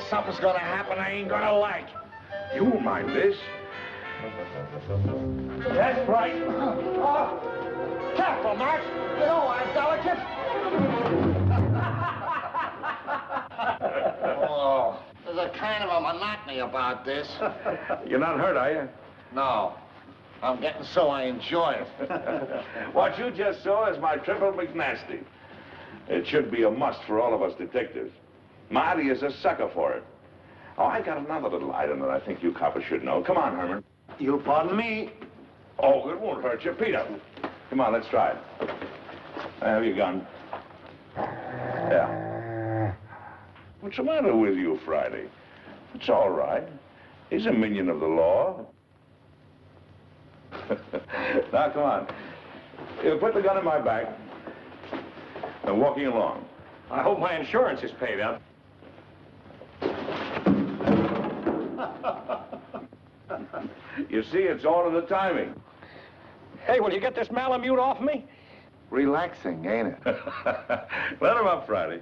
something's gonna happen I ain't gonna like. You won't mind this. That's right. Careful, Max. You know I'm delicate. Oh, there's a kind of a monotony about this. You're not hurt, are you? No. I'm getting so I enjoy it. What you just saw is my triple McNasty. It should be a must for all of us detectives. Marty is a sucker for it. Oh, I got another little item that I think you coppers should know. Come on, Herman. You'll pardon me. Oh, it won't hurt you. Peter. Come on, let's try it. Have your gun. Yeah. What's the matter with you, Friday? It's all right. He's a minion of the law. Now, come on. You put the gun in my back. And walking along. I hope my insurance is paid up. You see, it's all in the timing. Hey, will you get this Malamute off me? Relaxing, ain't it? Let him up, Friday.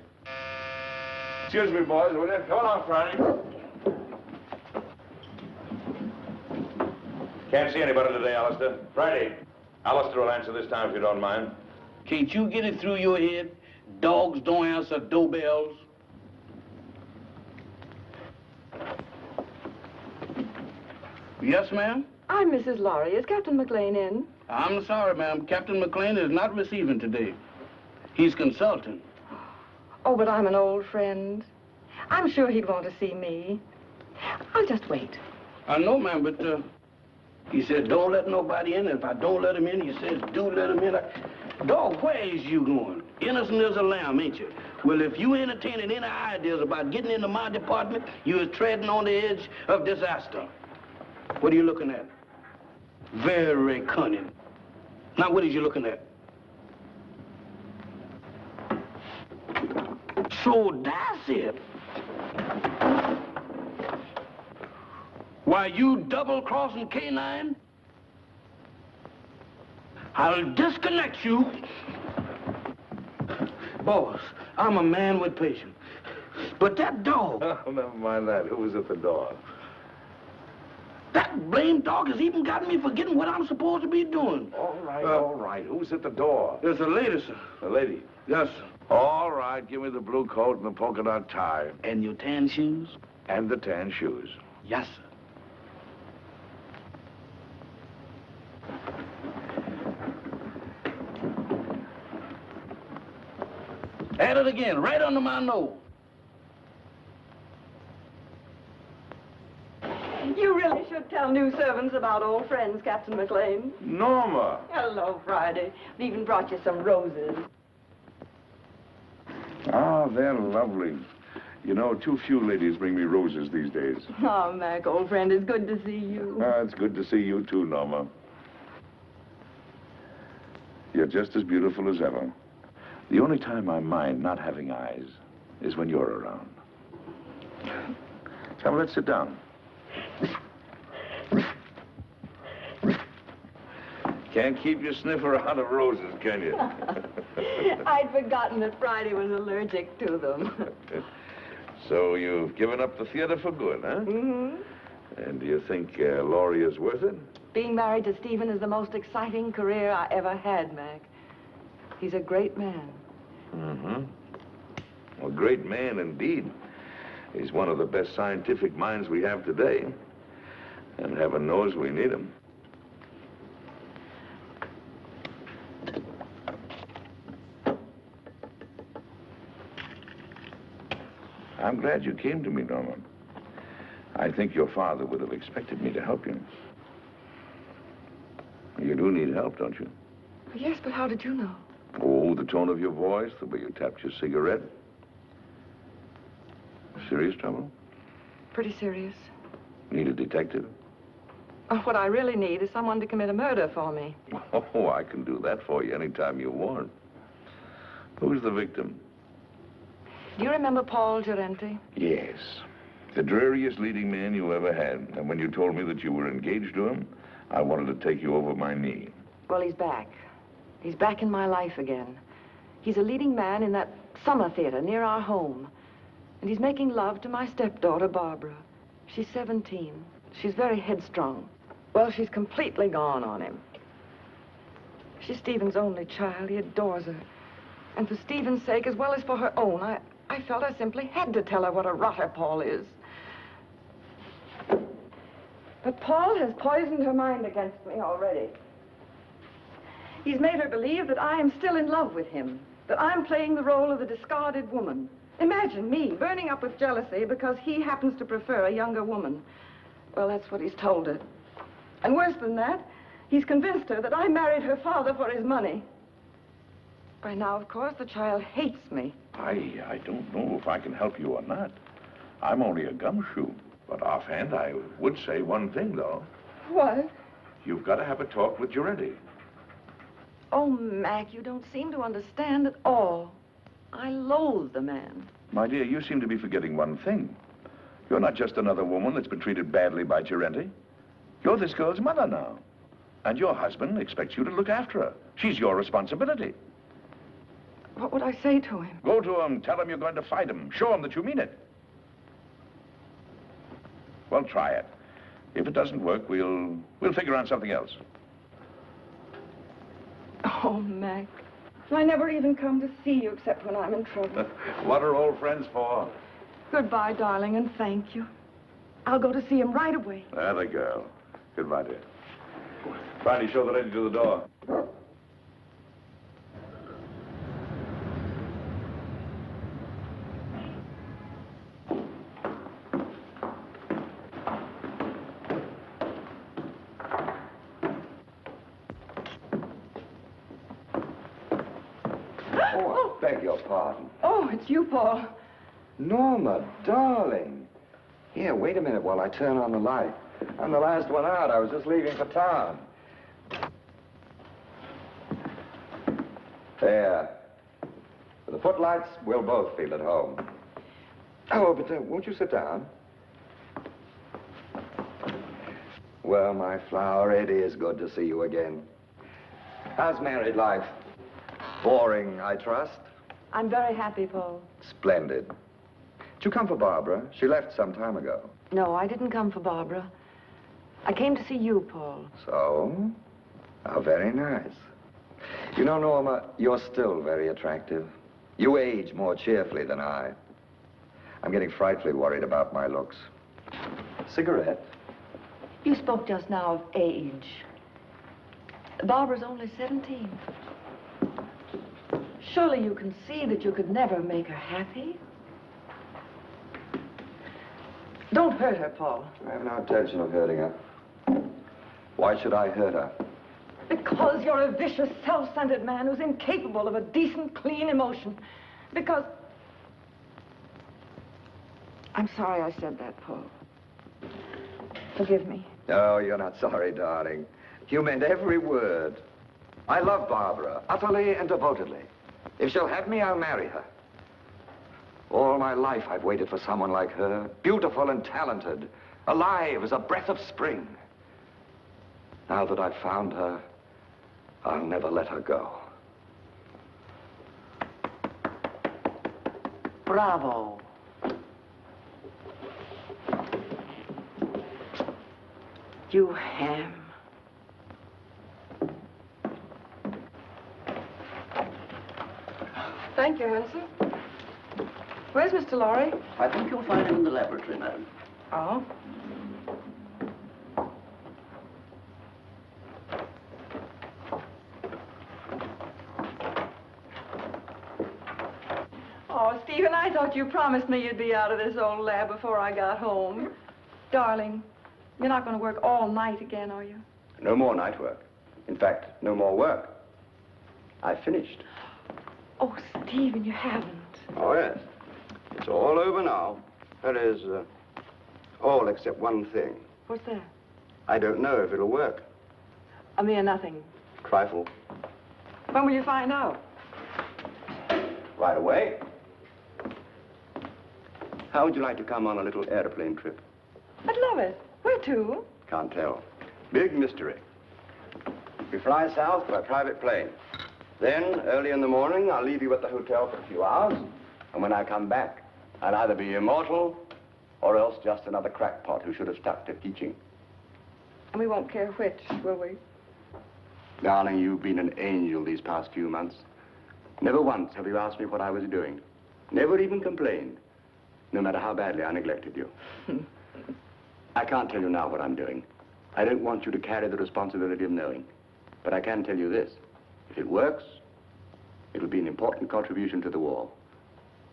Excuse me, boys, will you? Come along, Friday. Can't see anybody today, Alistair. Friday. Alistair will answer this time if you don't mind. Can't you get it through your head? Dogs don't answer doorbells. Yes, ma'am? I'm Mrs. Lawry. Is Captain Maclain in? I'm sorry, ma'am. Captain Maclain is not receiving today. He's consulting. Oh, but I'm an old friend. I'm sure he'd want to see me. I'll just wait. I know, ma'am, but he said don't let nobody in. If I don't let him in, he says do let him in. Dog, where is you going? Innocent as a lamb, ain't you? Well, if you entertaining any ideas about getting into my department, you're treading on the edge of disaster. What are you looking at? Very cunning. Now, what is you looking at? So that's it. Why, you double-crossing canine? I'll disconnect you. Boss, I'm a man with patience. But that dog... Oh, never mind that. Who was at the door? That blamed dog has even got me forgetting what I'm supposed to be doing. All right. Who's at the door? There's a lady, sir. The lady? Yes, sir. All right, give me the blue coat and the polka dot tie. And your tan shoes? And the tan shoes. Yes, sir. At it again, right under my nose. You really should tell new servants about old friends, Captain Maclain. Norma! Hello, Friday. We even brought you some roses. Ah, they're lovely. You know, too few ladies bring me roses these days. Oh, Mac, old friend, it's good to see you. Ah, it's good to see you too, Norma. You're just as beautiful as ever. The only time I mind not having eyes is when you're around. Come, let's sit down. Can't keep your sniffer out of roses, can you? I'd forgotten that Friday was allergic to them. So you've given up the theater for good, huh? Mm-hmm. And do you think Lawry is worth it? Being married to Stephen is the most exciting career I ever had, Mac. He's a great man. Mm-hmm. A great man indeed. He's one of the best scientific minds we have today. And heaven knows we need him. I'm glad you came to me, Norma. I think your father would have expected me to help you. You do need help, don't you? Yes, but how did you know? Oh, the tone of your voice, the way you tapped your cigarette. Serious trouble? Pretty serious. Need a detective? What I really need is someone to commit a murder for me. Oh, I can do that for you anytime you want. Who's the victim? Do you remember Paul Gerenti? Yes. The dreariest leading man you ever had. And when you told me that you were engaged to him, I wanted to take you over my knee. Well, he's back. He's back in my life again. He's a leading man in that summer theater near our home. And he's making love to my stepdaughter, Barbara. She's 17. She's very headstrong. Well, she's completely gone on him. She's Stephen's only child. He adores her. And for Stephen's sake, as well as for her own, I felt I simply had to tell her what a rotter Paul is. But Paul has poisoned her mind against me already. He's made her believe that I am still in love with him, that I'm playing the role of the discarded woman. Imagine me burning up with jealousy because he happens to prefer a younger woman. Well, that's what he's told her. And worse than that, he's convinced her that I married her father for his money. By now, of course, the child hates me. I don't know if I can help you or not. I'm only a gumshoe. But offhand, I would say one thing, though. What? You've got to have a talk with Giretti. Oh, Mac, you don't seem to understand at all. I loathe the man. My dear, you seem to be forgetting one thing. You're not just another woman that's been treated badly by Giretti. You're this girl's mother now. And your husband expects you to look after her. She's your responsibility. What would I say to him? Go to him, tell him you're going to fight him. Show him that you mean it. Well, try it. If it doesn't work, we'll figure out something else. Oh, Mac. I never even come to see you except when I'm in trouble. What are old friends for? Goodbye, darling, and thank you. I'll go to see him right away. There the girl. Goodbye, dear. Finally show the lady to the door. Oh, I beg your pardon. Oh, it's you, Paul. Norma, darling. Here, wait a minute while I turn on the light. I'm the last one out. I was just leaving for town. There. With the footlights, we'll both feel at home. Oh, but won't you sit down? Well, my flower, it is good to see you again. How's married life? Boring, I trust? I'm very happy, Paul. Splendid. Did you come for Barbara? She left some time ago. No, I didn't come for Barbara. I came to see you, Paul. So? How very nice. You know, Norma, you're still very attractive. You age more cheerfully than I. I'm getting frightfully worried about my looks. Cigarette? You spoke just now of age. Barbara's only 17. Surely you can see that you could never make her happy. Don't hurt her, Paul. I have no intention of hurting her. Why should I hurt her? Because you're a vicious, self-centered man who's incapable of a decent, clean emotion. Because... I'm sorry I said that, Paul. Forgive me. No, you're not sorry, darling. You meant every word. I love Barbara, utterly and devotedly. If she'll have me, I'll marry her. All my life, I've waited for someone like her, beautiful and talented, alive as a breath of spring. Now that I've found her, I'll never let her go. Bravo. You ham. Thank you, Hanson. Where's Mr. Lawry? I think you'll find him in the laboratory, madam. Oh. Oh, Stephen, I thought you promised me you'd be out of this old lab before I got home. Darling, you're not going to work all night again, are you? No more night work. In fact, no more work. I've finished. Oh, Stephen, you haven't. Oh, yes. It's all over now. That is, all except one thing. What's that? I don't know if it'll work. A mere nothing. Trifle. When will you find out? Right away. How would you like to come on a little airplane trip? I'd love it. Where to? Can't tell. Big mystery. We fly south by private plane. Then, early in the morning, I'll leave you at the hotel for a few hours. And when I come back, I'll either be immortal or else just another crackpot who should have stuck to teaching. And we won't care which, will we? Darling, you've been an angel these past few months. Never once have you asked me what I was doing. Never even complained, no matter how badly I neglected you. I can't tell you now what I'm doing. I don't want you to carry the responsibility of knowing. But I can tell you this. If it works, it'll be an important contribution to the war.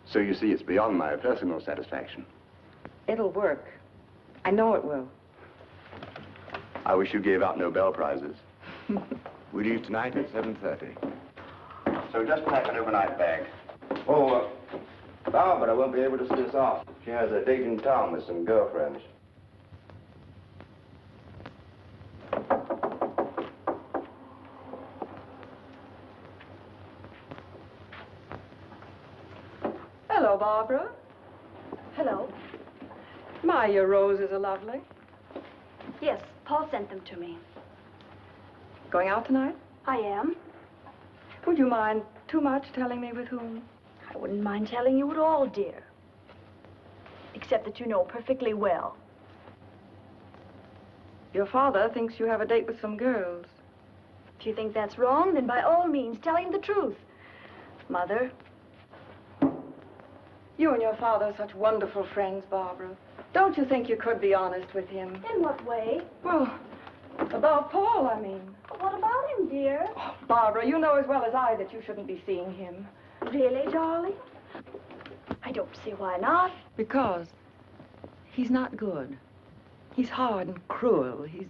So you see, it's beyond my personal satisfaction. It'll work. I know it will. I wish you gave out Nobel Prizes. We leave tonight at 7:30. So just pack an overnight bag. Oh, Barbara won't be able to see us off. She has a date in town with some girlfriends. Hello, Barbara. Hello. My, your roses are lovely. Yes, Paul sent them to me. Going out tonight? I am. Would you mind too much telling me with whom? I wouldn't mind telling you at all, dear. Except that you know perfectly well. Your father thinks you have a date with some girls. If you think that's wrong, then by all means, tell him the truth. Mother. You and your father are such wonderful friends, Barbara. Don't you think you could be honest with him? In what way? Well, about Paul, I mean. What about him, dear? Oh, Barbara, you know as well as I that you shouldn't be seeing him. Really, darling? I don't see why not. Because he's not good. He's hard and cruel. He's...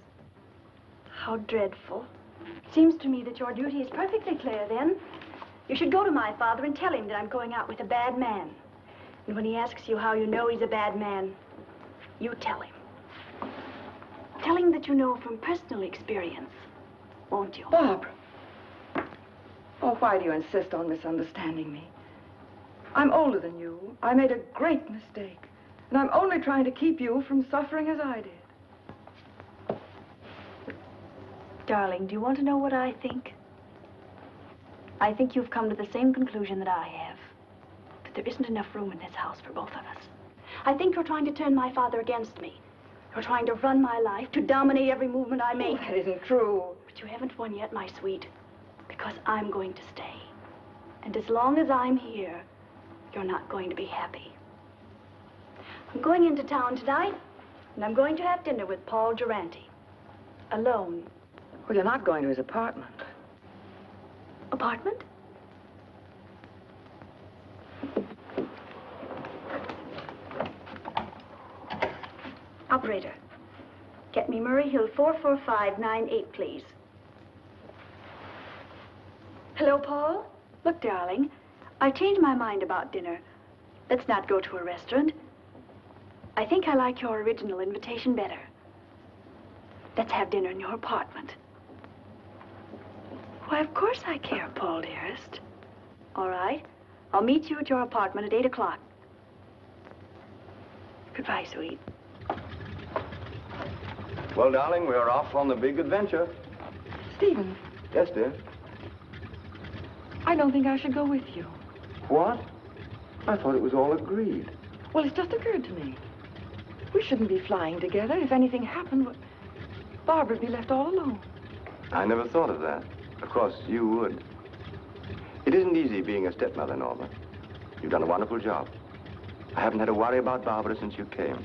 How dreadful. Seems to me that your duty is perfectly clear, then. You should go to my father and tell him that I'm going out with a bad man. And when he asks you how you know he's a bad man, you tell him. Tell him that you know from personal experience, won't you? Barbara. Oh, why do you insist on misunderstanding me? I'm older than you. I made a great mistake. And I'm only trying to keep you from suffering as I did. Darling, do you want to know what I think? I think you've come to the same conclusion that I have. That there isn't enough room in this house for both of us. I think you're trying to turn my father against me. You're trying to run my life, to dominate every movement I make. Oh, that isn't true. But you haven't won yet, my sweet. Because I'm going to stay. And as long as I'm here, you're not going to be happy. I'm going into town tonight, and I'm going to have dinner with Paul Durante. Alone. Well, you're not going to his apartment. Apartment? Operator, get me Murray Hill 44598, please. Hello, Paul? Look, darling, I've changed my mind about dinner. Let's not go to a restaurant. I think I like your original invitation better. Let's have dinner in your apartment. Why, of course I care, Paul, dearest. All right. I'll meet you at your apartment at 8 o'clock. Goodbye, sweet. Well, darling, we're off on the big adventure. Stephen. Yes, dear. I don't think I should go with you. What? I thought it was all agreed. Well, it's just occurred to me. We shouldn't be flying together. If anything happened, Barbara'd be left all alone. I never thought of that. Of course, you would. It isn't easy being a stepmother, Norma. You've done a wonderful job. I haven't had to worry about Barbara since you came.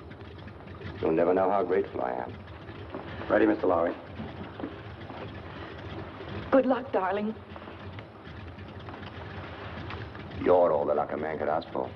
You'll never know how grateful I am. Ready, Mr. Lawry? Good luck, darling. You're all the luck a man could ask for.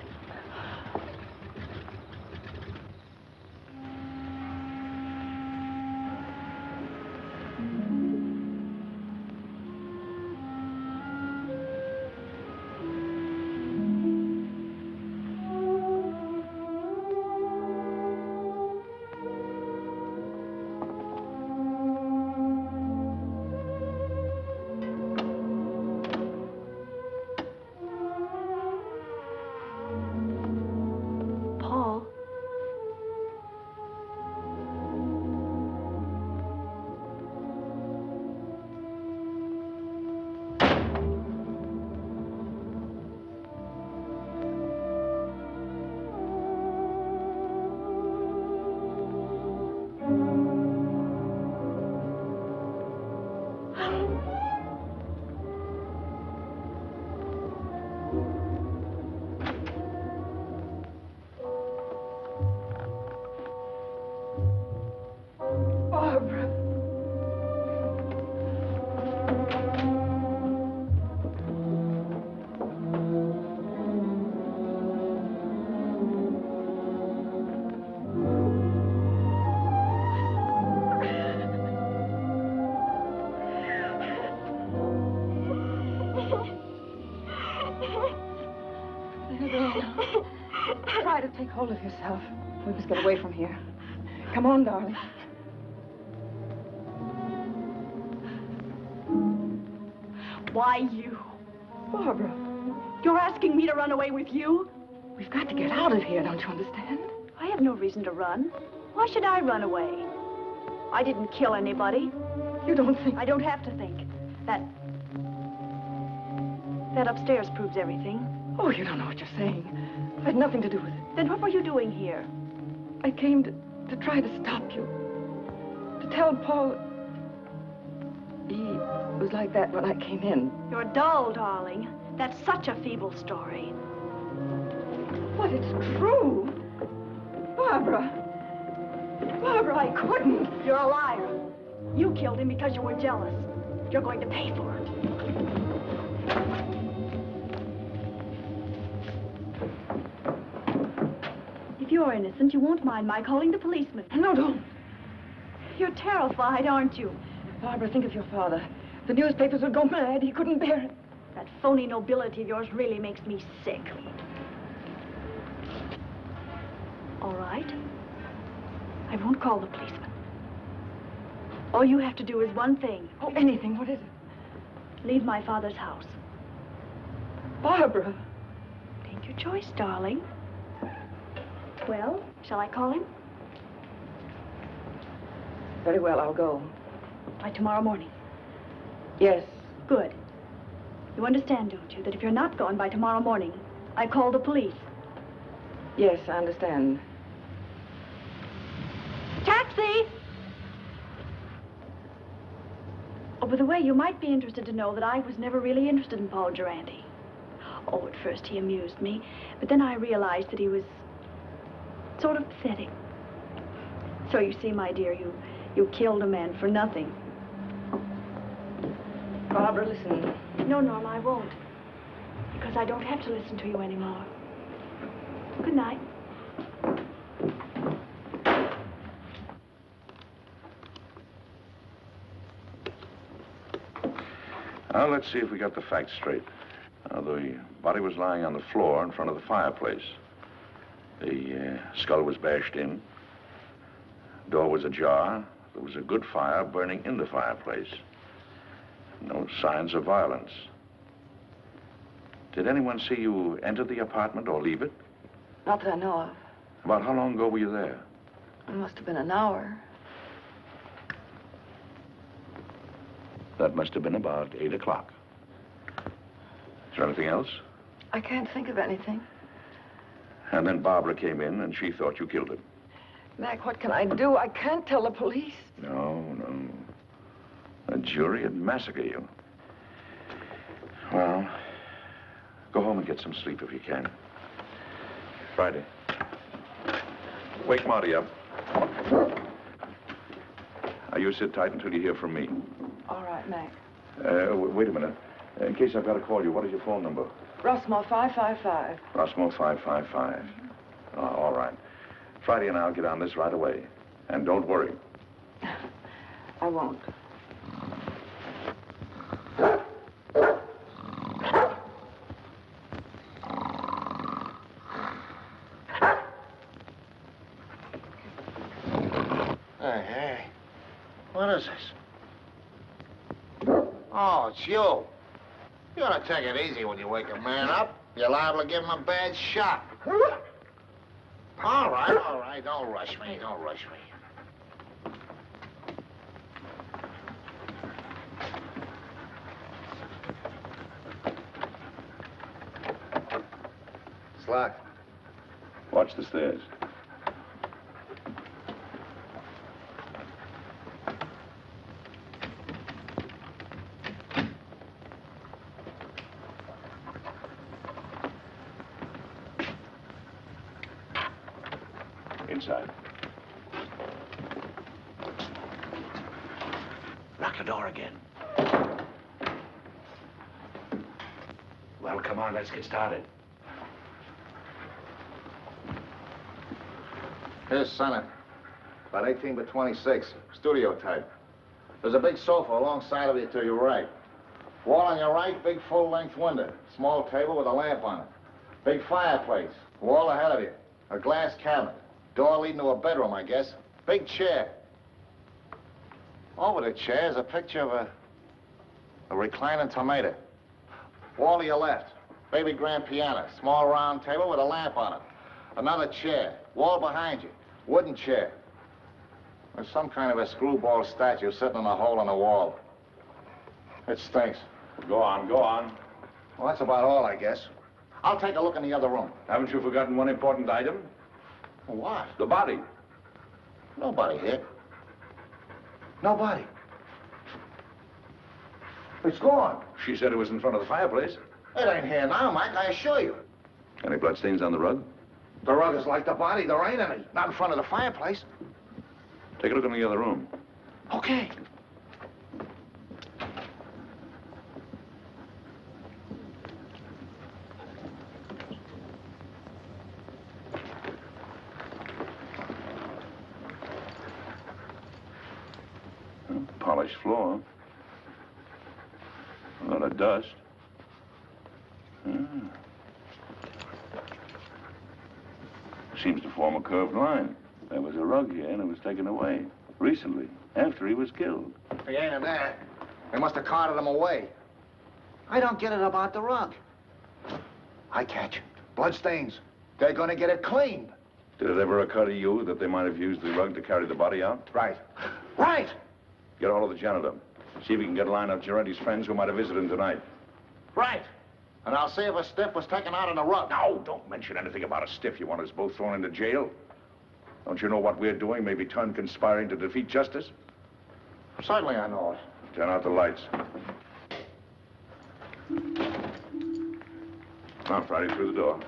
Take hold of yourself. We must get away from here. Come on, darling. Why you? Barbara, You're asking me to run away with you? we've got to get out of here, don't you understand? I have no reason to run. Why should I run away? I didn't kill anybody. You don't think... I don't have to think. That upstairs proves everything. Oh, you don't know what you're saying. I had nothing to do with it. Then what were you doing here? I came to try to stop you. To tell Paul... He was like that when I came in. You're dull, darling. That's such a feeble story. But it's true. Barbara. Barbara, I couldn't. You're a liar. You killed him because you were jealous. You're going to pay for it. If you're innocent, you won't mind my calling the policeman. No, don't. You're terrified, aren't you? Barbara, think of your father. The newspapers would go mad. He couldn't bear it. That phony nobility of yours really makes me sick. All right. I won't call the policeman. All you have to do is one thing. Oh, anything. What is it? Leave my father's house. Barbara. Take your choice, darling. Well, shall I call him? Very well, I'll go. By tomorrow morning. Yes. Good. You understand, don't you, that if you're not gone by tomorrow morning, I call the police. Yes, I understand. Taxi! Oh, by the way, you might be interested to know that I was never really interested in Paul Durante. Oh, at first he amused me, but then I realized that he was sort of pathetic. So you see, my dear, you killed a man for nothing. Barbara, listen. No, Norma, I won't. Because I don't have to listen to you anymore. Good night. Now, let's see if we got the facts straight. The body was lying on the floor in front of the fireplace. The skull was bashed in. Door was ajar. There was a good fire burning in the fireplace. No signs of violence. Did anyone see you enter the apartment or leave it? Not that I know of. About how long ago were you there? It must have been an hour. That must have been about 8 o'clock. Is there anything else? I can't think of anything. And then Barbara came in and she thought you killed him. Mac, what can I do? I can't tell the police. No. A jury would massacre you. Well, go home and get some sleep if you can. Friday. Wake Marty up. Now, you sit tight until you hear from me. All right, Mac. Wait a minute. In case I've got to call you, what is your phone number? Rossmore 555. Rossmore 555. Oh, all right. Friday and I'll get on this right away. And don't worry. I won't. Hey. What is this? Oh, it's you. You ought to take it easy when you wake a man up. You're liable to give him a bad shock. All right. Don't rush me. It's locked. Watch the stairs. Inside. Lock the door again. Well, come on, let's get started. Here's Senate. About 18 by 26. Studio type. There's a big sofa alongside of you to your right. Wall on your right, big full-length window. Small table with a lamp on it. Big fireplace. Wall ahead of you. A glass cabinet. Door leading to a bedroom, I guess. Big chair. Over the chair is a picture of a reclining tomato. Wall to your left. Baby grand piano. Small round table with a lamp on it. Another chair. Wall behind you. Wooden chair. There's some kind of a screwball statue sitting in a hole in the wall. It stinks. Go on, go on. Well, that's about all, I guess. I'll take a look in the other room. Haven't you forgotten one important item? What? The body. Nobody here. Nobody. It's gone. She said it was in front of the fireplace. It ain't here now, Mike, I assure you. Any bloodstains on the rug? The rug is like the body. There ain't any. Not in front of the fireplace. Take a look in the other room. Okay. Polished floor. A lot of dust. Seems to form a curved line. There was a rug here and it was taken away. Recently, after he was killed. If he ain't in there, they must have carted him away. I don't get it about the rug. I catch. Bloodstains. They're gonna get it cleaned. Did it ever occur to you that they might have used the rug to carry the body out? Right. Right! Get hold of the janitor. See if we can get a line of Giretti's friends who might have visited him tonight. Right. And I'll see if a stiff was taken out on the rug. No, don't mention anything about a stiff. You want us both thrown into jail? Don't you know what we're doing may be turned conspiring to defeat justice? Certainly I know it. Turn out the lights. Now, Friday, through the door.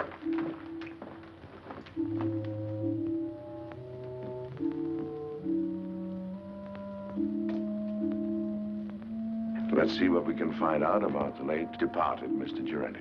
Let's see what we can find out about the late departed Mr. Giretti.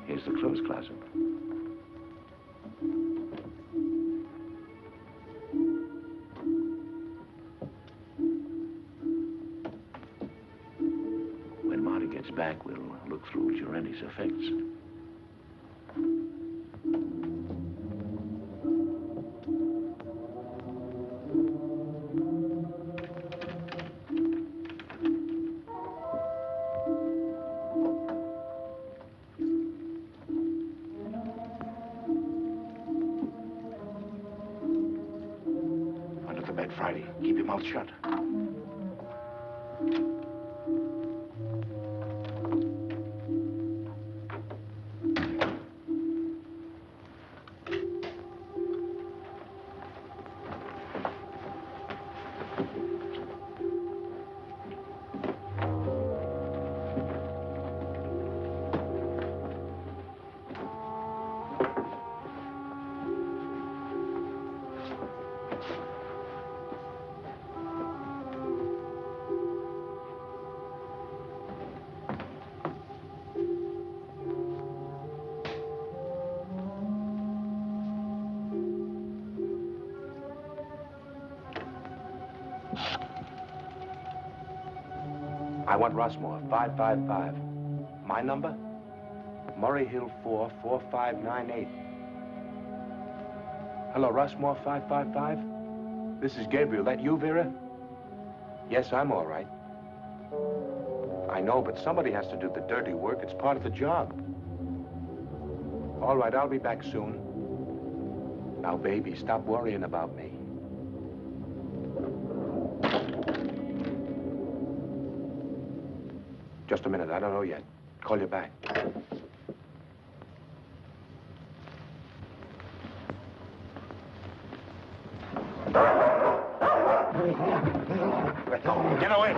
Here's the clothes closet. When Marty gets back, we'll look through Giretti's effects. Friday. Keep your mouth shut. I want Rossmore, 555. My number? Murray Hill 4, 4598. Hello, Rossmore, 555? This is Gabriel. That you, Vera? Yes, I'm all right. I know, but somebody has to do the dirty work. It's part of the job. All right, I'll be back soon. Now, baby, stop worrying about me. Just a minute, I don't know yet. Call you back. Get away!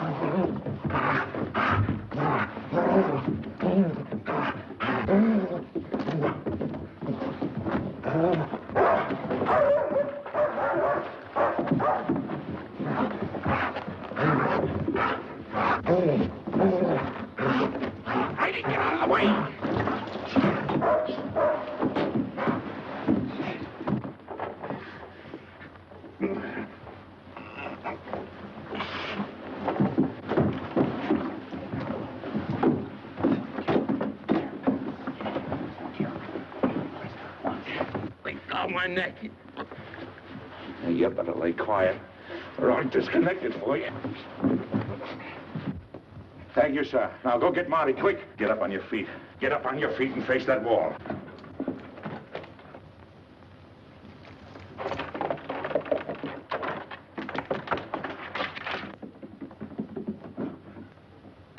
Get out of the way! my neck. You better lay quiet, or I'll disconnect it for you. Thank you, sir. Now go get Marty, quick. Get up on your feet. Get up on your feet and face that wall.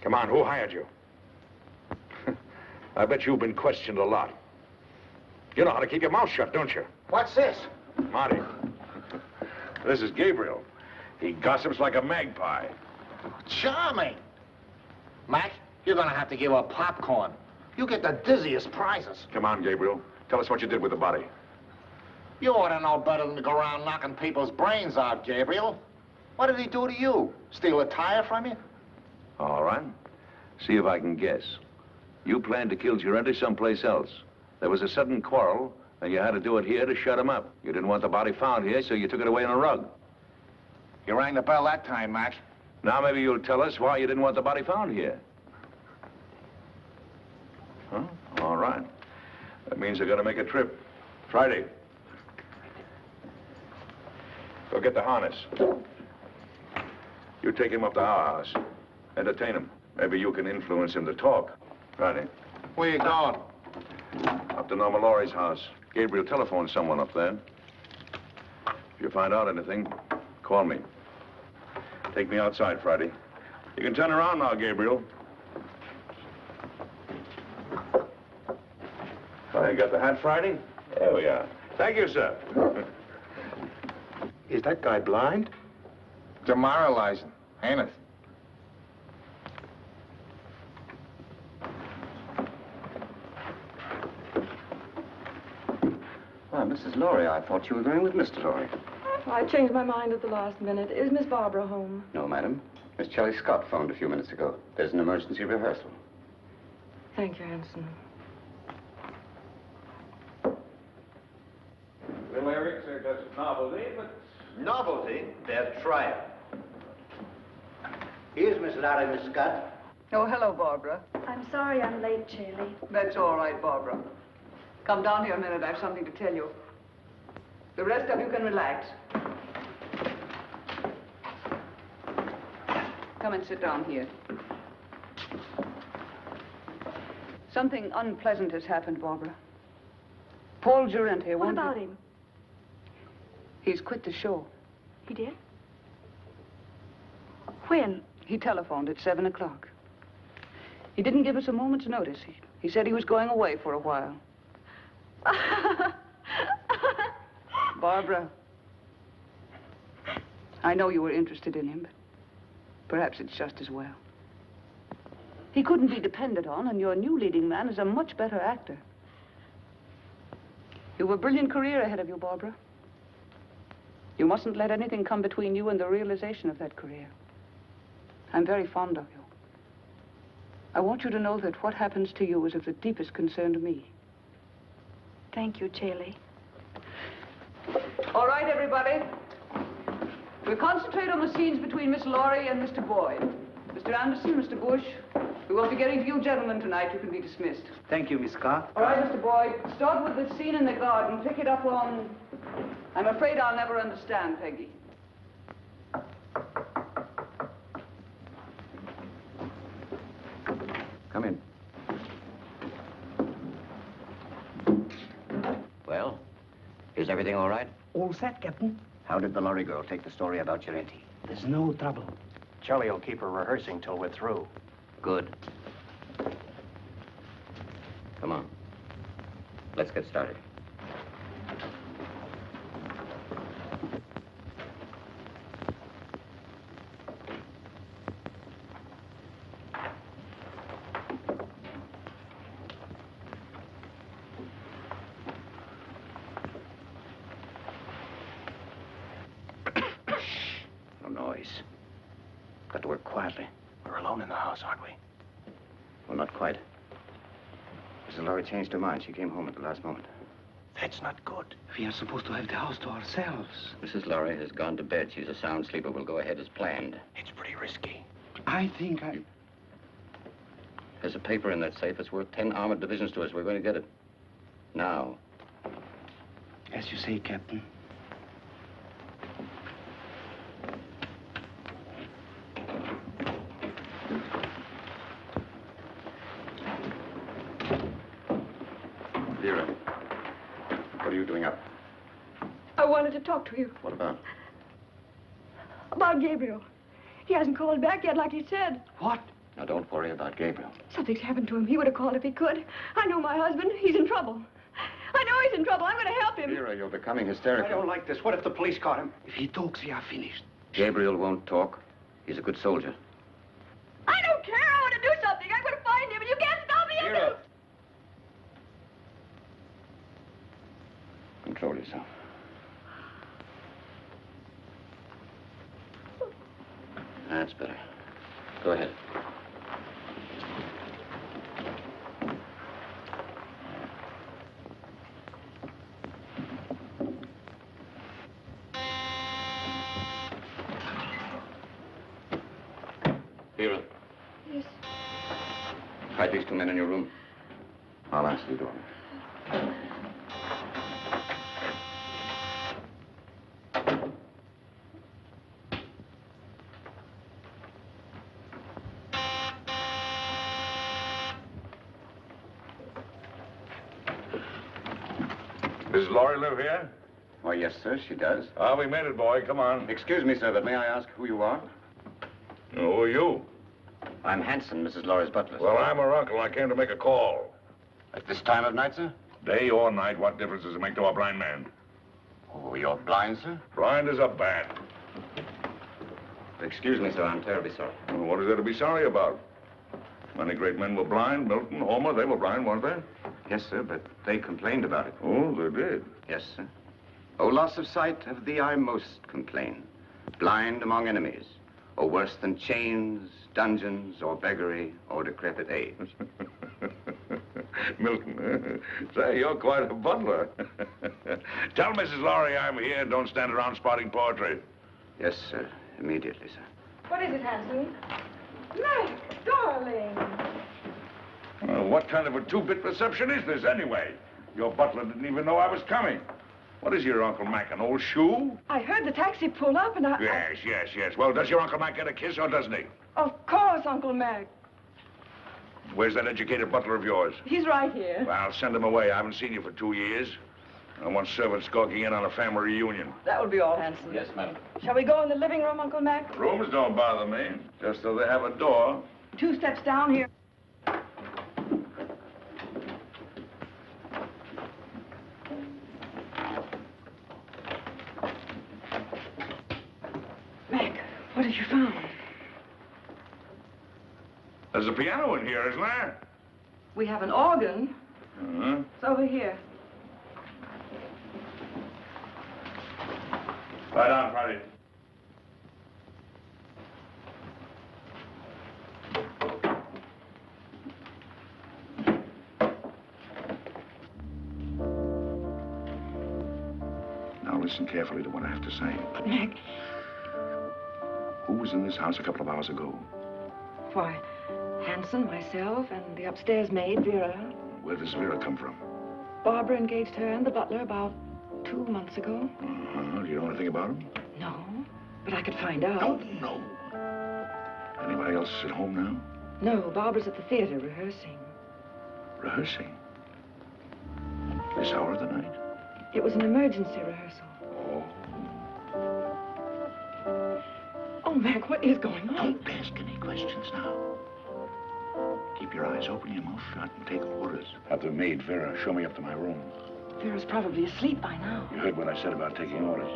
Come on, who hired you? I bet you've been questioned a lot. You know how to keep your mouth shut, don't you? What's this? Marty, this is Gabriel. He gossips like a magpie. Charming. Mac, you're gonna have to give up popcorn. You get the dizziest prizes. Come on, Gabriel. Tell us what you did with the body. You ought to know better than to go around knocking people's brains out, Gabriel. What did he do to you? Steal a tire from you? All right. See if I can guess. You planned to kill Girenti someplace else. There was a sudden quarrel, and you had to do it here to shut him up. You didn't want the body found here, so you took it away in a rug. You rang the bell that time, Mac. Now maybe you'll tell us why you didn't want the body found here. Huh? All right. That means you're gonna make a trip. Friday. Go get the harness. You take him up to our house. Entertain him. Maybe you can influence him to talk. Friday. Where you going? Up to Norma Lawry's house. Gabriel telephoned someone up there. If you find out anything, call me. Take me outside, Friday. You can turn around now, Gabriel. Oh, you got the hat, Friday? There we are. Thank you, sir. Is that guy blind? Demoralizing, ain't it? Why, Mrs. Lawry, I thought you were going with Mr. Lawry. I changed my mind at the last minute. Is Miss Barbara home? No, madam. Miss Shelley Scott phoned a few minutes ago. There's an emergency rehearsal. Thank you, Hanson. The lyrics are just novelty, but... Novelty? They're trial. Here's Miss Lawry, Miss Scott. Oh, hello, Barbara. I'm sorry I'm late, Shirley. That's all right, Barbara. Come down here a minute. I have something to tell you. The rest of you can relax. Come and sit down here. Something unpleasant has happened, Barbara. Paul Girenti. What about him? He's quit the show. He did? When? He telephoned at 7 o'clock. He didn't give us a moment's notice. He said he was going away for a while. Barbara, I know you were interested in him, but perhaps it's just as well. He couldn't be depended on, and your new leading man is a much better actor. You have a brilliant career ahead of you, Barbara. You mustn't let anything come between you and the realization of that career. I'm very fond of you. I want you to know that what happens to you is of the deepest concern to me. Thank you, Shirley. All right, everybody. We'll concentrate on the scenes between Miss Lawry and Mr. Boyd. Mr. Anderson, Mr. Bush, we won't be getting to you gentlemen tonight. You can be dismissed. Thank you, Miss Scott. All right, Mr. Boyd, start with the scene in the garden. Pick it up on... I'm afraid I'll never understand, Peggy. Come in. Well, is everything all right? All set, Captain. How did the lorry girl take the story about Girenti? There's no trouble. Charlie will keep her rehearsing till we're through. Good. Come on. Let's get started. Got to work quietly. We're alone in the house, aren't we? Well, not quite. Mrs. Lawry changed her mind. She came home at the last moment. That's not good. We are supposed to have the house to ourselves. Mrs. Lawry has gone to bed. She's a sound sleeper. We'll go ahead as planned. It's pretty risky. I think There's a paper in that safe. It's worth 10 armored divisions to us. We're going to get it. Now. As you say, Captain. Vera, what are you doing up? I wanted to talk to you What about? about Gabriel. He hasn't called back yet like he said. What? Now, don't worry about Gabriel. Something's happened to him. He would have called if he could. I know my husband. He's in trouble. I know he's in trouble. I'm going to help him. Vera, you're becoming hysterical. I don't like this. What if the police caught him? If he talks, we are finished. Gabriel won't talk. He's a good soldier. I don't care. I want to do something. I'm going to find him, and you can't stop me. Vera. Control yourself. That's better. Go ahead. Vera. Yes. Hide these two men in your room. I'll answer the door. Does Lawry live here? Why, yes, sir, she does. Ah, we made it, boy. Come on. Excuse me, sir, but may I ask who you are? Who are you? I'm Hanson, Mrs. Lawry's butler. Well, I'm her uncle. I came to make a call. At this time of night, sir? Day or night, what difference does it make to a blind man? Oh, you're blind, sir? Blind as a bat. Excuse me, sir, I'm terribly sorry. Well, what is there to be sorry about? Many great men were blind. Milton, Homer, they were blind, weren't they? Yes, sir, but they complained about it. Oh, they did? Yes, sir. Oh, loss of sight, of thee I most complain. Blind among enemies, or worse than chains, dungeons, or beggary, or decrepit age. Milton, say, you're quite a butler. Tell Mrs. Lawry I'm here. Don't stand around spotting poetry. Yes, sir. Immediately, sir. What is it, Hanson? Mac, darling. What kind of a two-bit reception is this, anyway? Your butler didn't even know I was coming. What is your Uncle Mac, an old shoe? I heard the taxi pull up and Yes. Well, does your Uncle Mac get a kiss or doesn't he? Of course, Uncle Mac. Where's that educated butler of yours? He's right here. Well, send him away. I haven't seen you for 2 years. I want servants gawking in on a family reunion. That will be all, Hanson. Yes, madam. Shall we go in the living room, Uncle Mac? Rooms don't bother me, just so they have a door. 2 steps down here. Mac, what have you found? There's a piano in here, isn't there? We have an organ. Uh-huh. It's over here. Lie down, Friday. Now listen carefully to what I have to say. But, Mac... Who was in this house a couple of hours ago? Why, Hanson, myself, and the upstairs maid, Vera. Where does Vera come from? Barbara engaged her and the butler about 2 months ago. Uh-huh. Do you know anything about him? No, but I could find out. No. Anybody else at home now? No, Barbara's at the theater rehearsing. Rehearsing? This hour of the night? It was an emergency rehearsal. Oh, Mac, what is going on? Don't ask any questions now. Keep your eyes open, your mouth shut, and take orders. Have the maid, Vera, show me up to my room. Vera's probably asleep by now. You heard what I said about taking orders.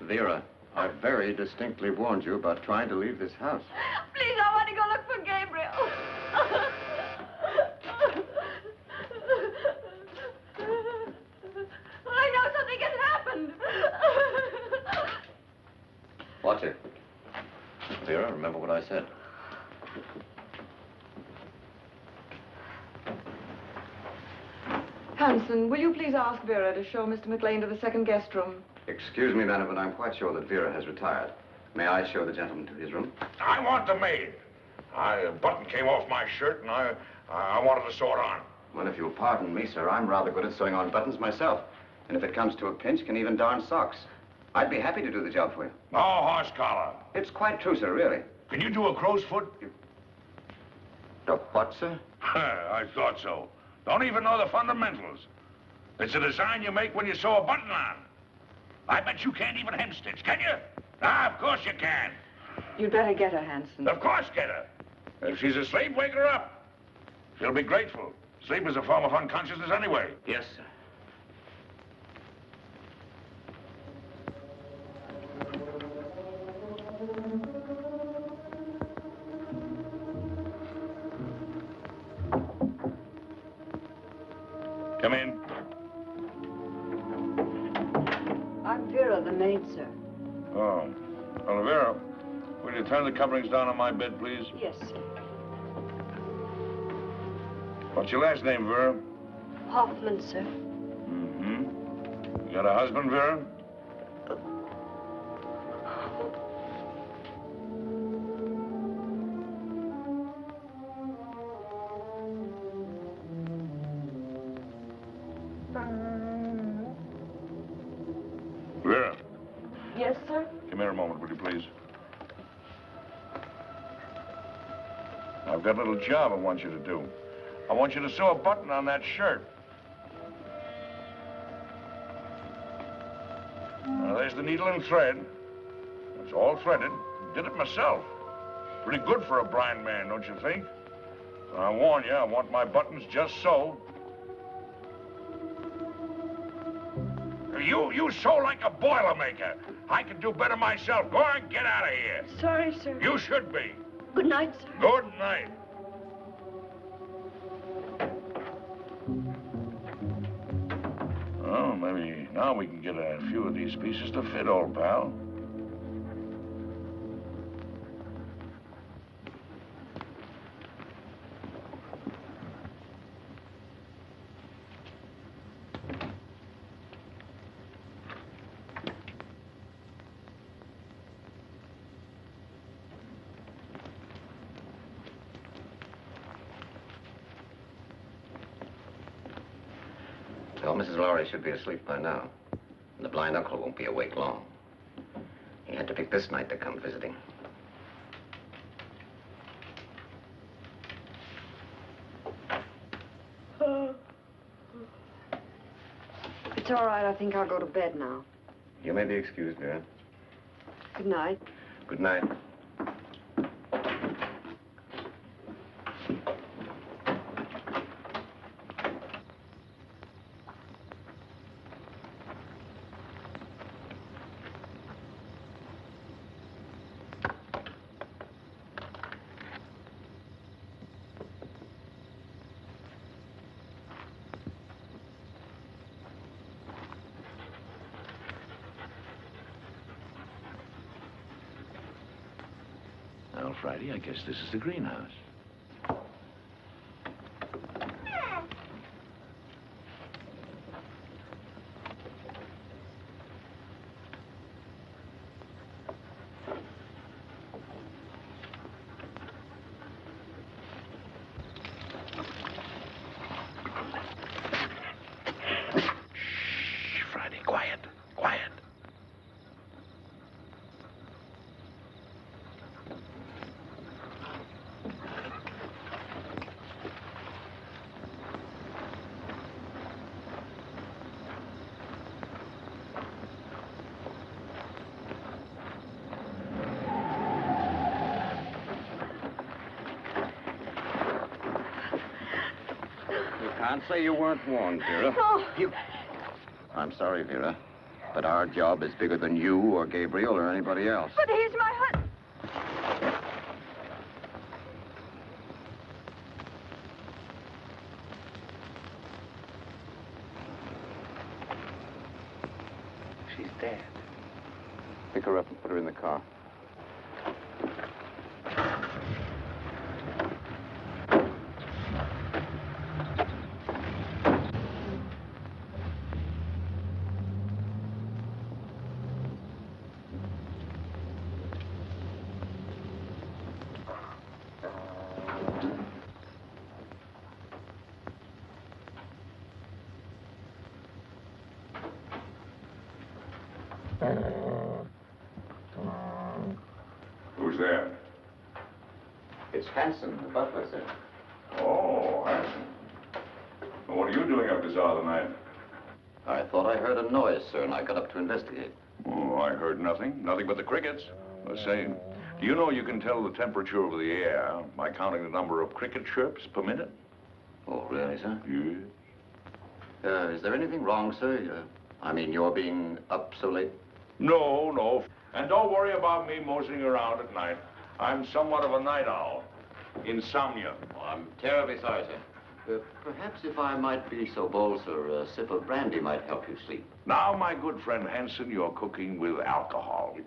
Vera, I very distinctly warned you about trying to leave this house. Please, I want to go look for Gabriel. I know something has happened. Watch it. Vera, remember what I said. Hanson, will you please ask Vera to show Mr. Maclain to the second guest room? Excuse me, madam, but I'm quite sure that Vera has retired. May I show the gentleman to his room? I want the maid. A button came off my shirt, and I wanted to sew it on. Well, if you'll pardon me, sir, I'm rather good at sewing on buttons myself. And if it comes to a pinch, can even darn socks. I'd be happy to do the job for you. No horse collar. It's quite true, sir, really. Can you do a crow's foot? The what, sir? I thought so. Don't even know the fundamentals. It's a design you make when you sew a button on. I bet you can't even hem stitch, can you? Ah, of course you can. You'd better get her, Hanson. Of course get her. If she's asleep, wake her up. She'll be grateful. Sleep is a form of unconsciousness anyway. Yes, sir. Come in. I'm Vera, the maid, sir. Oh. Well, Vera, will you turn the coverings down on my bed, please? Yes, sir. What's your last name, Vera? Hoffman, sir. Mm-hmm. You got a husband, Vera? Vera, Yes, sir? come here a moment, will you please? I've got a little job I want you to do. I want you to sew a button on that shirt. Now, there's the needle and thread. It's all threaded. Did it myself. Pretty good for a blind man, don't you think? So I warn you, I want my buttons just so. You sew like a Boilermaker. I can do better myself. Go on, get out of here. Sorry, sir. You should be. Good night, sir. Good night. Well, maybe now we can get a few of these pieces to fit, old pal. Well, Mrs. Lawry should be asleep by now. And the blind uncle won't be awake long. He had to pick this night to come visiting. It's all right. I think I'll go to bed now. You may be excused, Vera. Good night. Good night. Well, Friday, I guess this is the greenhouse. Shh, Friday, quiet, quiet. Can't say you weren't warned, Vera. No. I'm sorry, Vera, but our job is bigger than you or Gabriel or anybody else. But he's my husband. She's dead. Pick her up and put her in the car. Who's there? It's Hanson, the butler, sir. Oh, Hanson. Well, what are you doing up this hour of the night? I thought I heard a noise, sir, and I got up to investigate. Oh, I heard nothing. Nothing but the crickets. The same. Do you know you can tell the temperature of the air by counting the number of cricket chirps per minute? Oh, really, sir? Yes. Is there anything wrong, sir? I mean, you're being up so late? No, no. And don't worry about me moseying around at night. I'm somewhat of a night owl. Insomnia. Oh, I'm terribly sorry, sir. Perhaps if I might be so bold, sir, a sip of brandy might help you sleep. Now, my good friend Hanson, you're cooking with alcohol.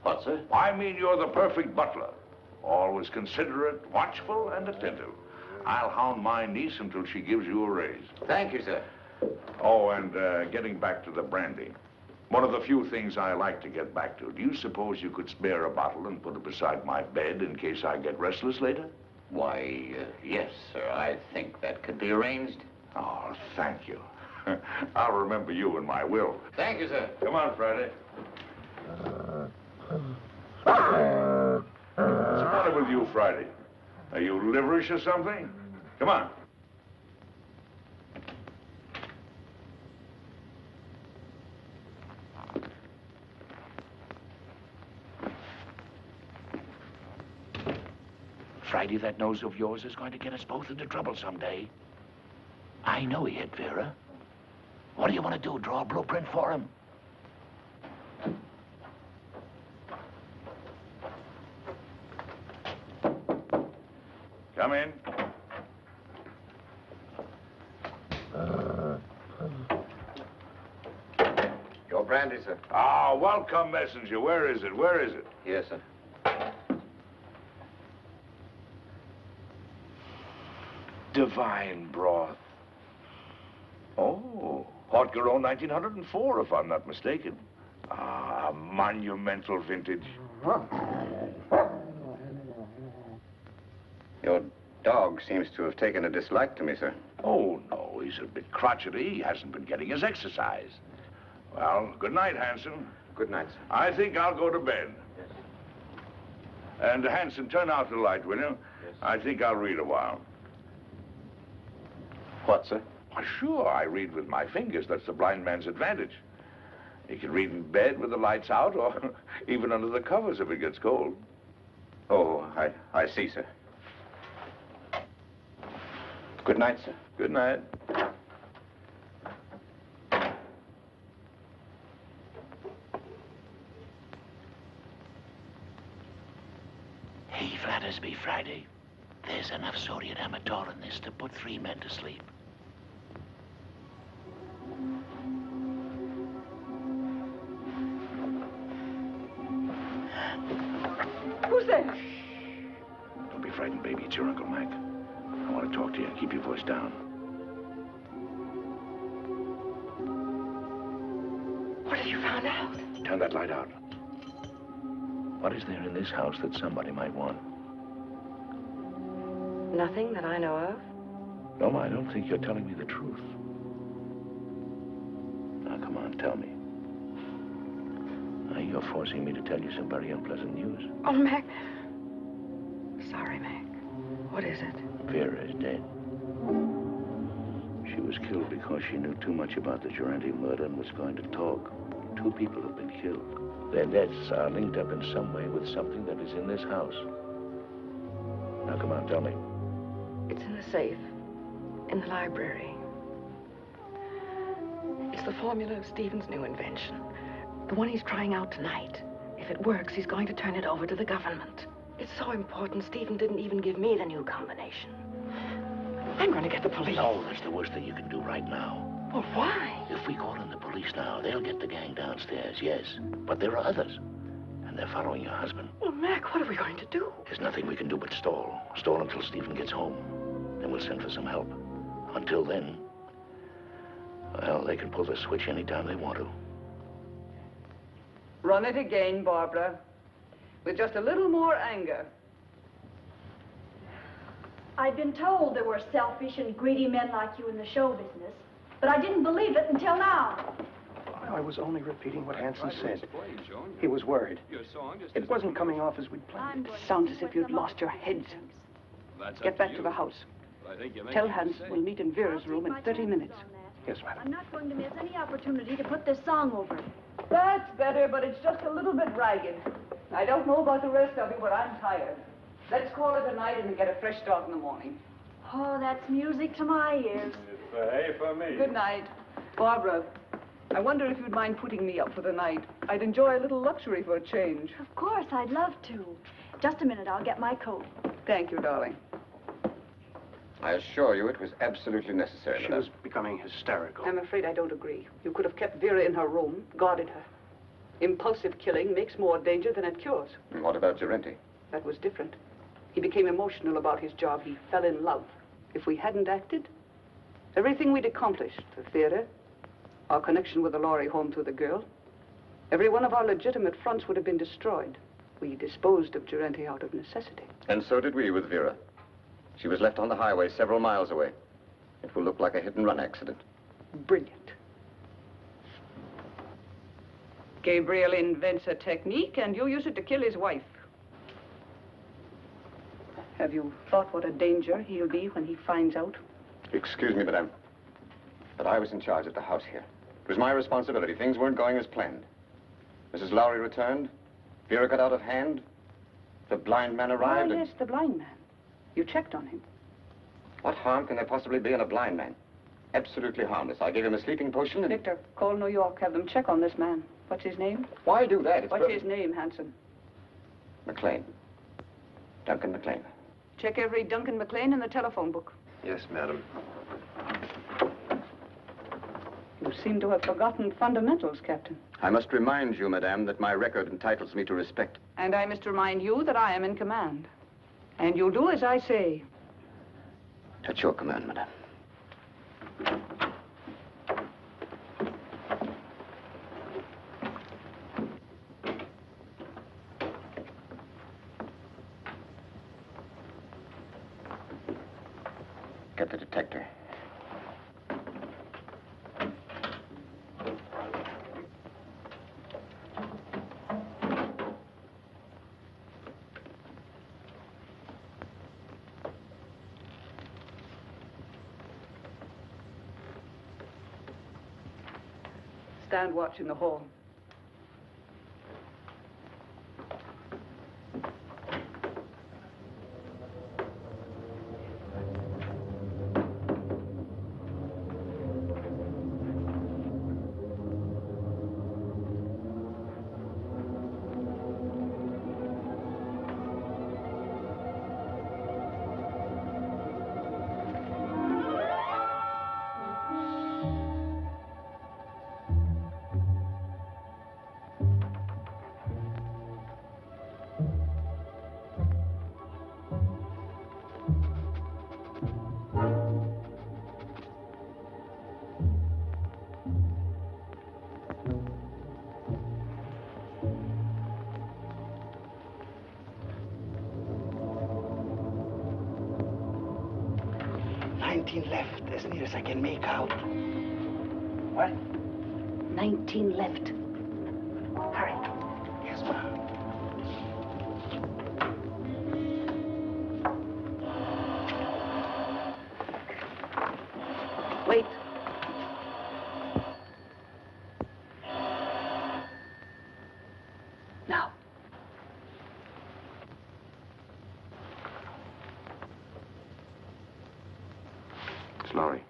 What, sir? I mean, you're the perfect butler. Always considerate, watchful, and attentive. I'll hound my niece until she gives you a raise. Thank you, sir. Oh, and getting back to the brandy. One of the few things I like to get back to. Do you suppose you could spare a bottle and put it beside my bed in case I get restless later? Why, yes, sir. I think that could be arranged. Oh, thank you. I'll remember you in my will. Thank you, sir. Come on, Friday. What's the matter with you, Friday? Are you liverish or something? Come on. Friday, that nose of yours is going to get us both into trouble someday. I know he hit Vera. What do you want to do, draw a blueprint for him? Come in. Your brandy, sir. Ah, welcome, messenger. Where is it? Where is it? Yes, sir. Divine broth. Oh, Haute Garonne 1904, if I'm not mistaken. Ah, monumental vintage. Your dog seems to have taken a dislike to me, sir. Oh, no, he's a bit crotchety. He hasn't been getting his exercise. Well, good night, Hanson. Good night, sir. I think I'll go to bed. Yes. And, Hanson, turn out the light, will you? Yes. I think I'll read a while. What, sir? Why, sure, I read with my fingers. That's the blind man's advantage. He can read in bed with the lights out or even under the covers if it gets cold. Oh, I see, sir. Good night, sir. Good night. He flatters me, Friday. There's enough sodium amytal in this to put 3 men to sleep. Who's there? Don't be frightened, baby. It's your Uncle Mac. I want to talk to you. Keep your voice down. What have you found out? Turn that light out. What is there in this house that somebody might want? Nothing that I know of. Norma, I don't think you're telling me the truth. Now, come on, tell me. Now, you're forcing me to tell you some very unpleasant news. Oh, Mac. Sorry, Mac. What is it? Vera is dead. She was killed because she knew too much about the Durante murder and was going to talk. 2 people have been killed. Their deaths are linked up in some way with something that is in this house. Now, come on, tell me. It's in the safe. In the library. It's the formula of Stephen's new invention. The one he's trying out tonight. If it works, he's going to turn it over to the government. It's so important, Stephen didn't even give me the new combination. I'm going to get the police. No, that's the worst thing you can do right now. Well, why? If we call in the police now, they'll get the gang downstairs, yes. But there are others. And they're following your husband. Well, Mac, what are we going to do? There's nothing we can do but stall. Stall until Stephen gets home. Then we'll send for some help. Until then, well, they can pull the switch anytime they want to. Run it again, Barbara. With just a little more anger. I've been told there were selfish and greedy men like you in the show business, but I didn't believe it until now. I was only repeating what Hanson said. He was worried. It wasn't coming off as we'd planned. It sounds as if you'd lost your heads. Get back to the house. Tell Hanson we'll meet in Vera's room in 30 minutes. Yes, madam. I'm not going to miss any opportunity to put this song over. That's better, but it's just a little bit ragged. I don't know about the rest of you, but I'm tired. Let's call it a night and get a fresh start in the morning. Oh, that's music to my ears. It's A for me. Good night. Barbara, I wonder if you'd mind putting me up for the night. I'd enjoy a little luxury for a change. Of course, I'd love to. Just a minute, I'll get my coat. Thank you, darling. I assure you it was absolutely necessary. She was becoming hysterical. I'm afraid I don't agree. You could have kept Vera in her room, guarded her. Impulsive killing makes more danger than it cures. And what about Gerenti? That was different. He became emotional about his job. He fell in love. If we hadn't acted, everything we'd accomplished, the theater, our connection with the Lawry home through the girl, every one of our legitimate fronts would have been destroyed. We disposed of Gerenti out of necessity. And so did we with Vera. She was left on the highway several miles away. It will look like a hit-and-run accident. Brilliant. Gabriel invents a technique, and you use it to kill his wife. Have you thought what a danger he'll be when he finds out? Excuse me, madame, but I was in charge at the house here. It was my responsibility. Things weren't going as planned. Mrs. Lawry returned. Vera got out of hand. The blind man arrived. Oh, yes, the blind man. You checked on him. What harm can there possibly be in a blind man? Absolutely harmless. I gave him a sleeping potion and... Victor, call New York. Have them check on this man. What's his name? Why do that? What's his name, Hanson? Maclain. Duncan Maclain. Check every Duncan Maclain in the telephone book. Yes, madam. You seem to have forgotten fundamentals, Captain. I must remind you, madame, that my record entitles me to respect. And I must remind you that I am in command. And you'll do as I say. At your command, madame. Get the detector. Stand watch in the hall. Left, as near as I can make out. What? 19 left. Hurry. Yes, ma'am. Wait. Now. Miss Lawry.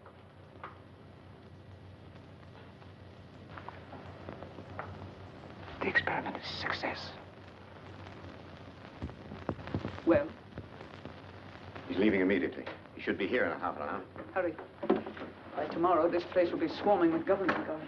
The experiment is a success. Well? He's leaving immediately. He should be here in a half an hour. Hurry. By tomorrow, this place will be swarming with government guards.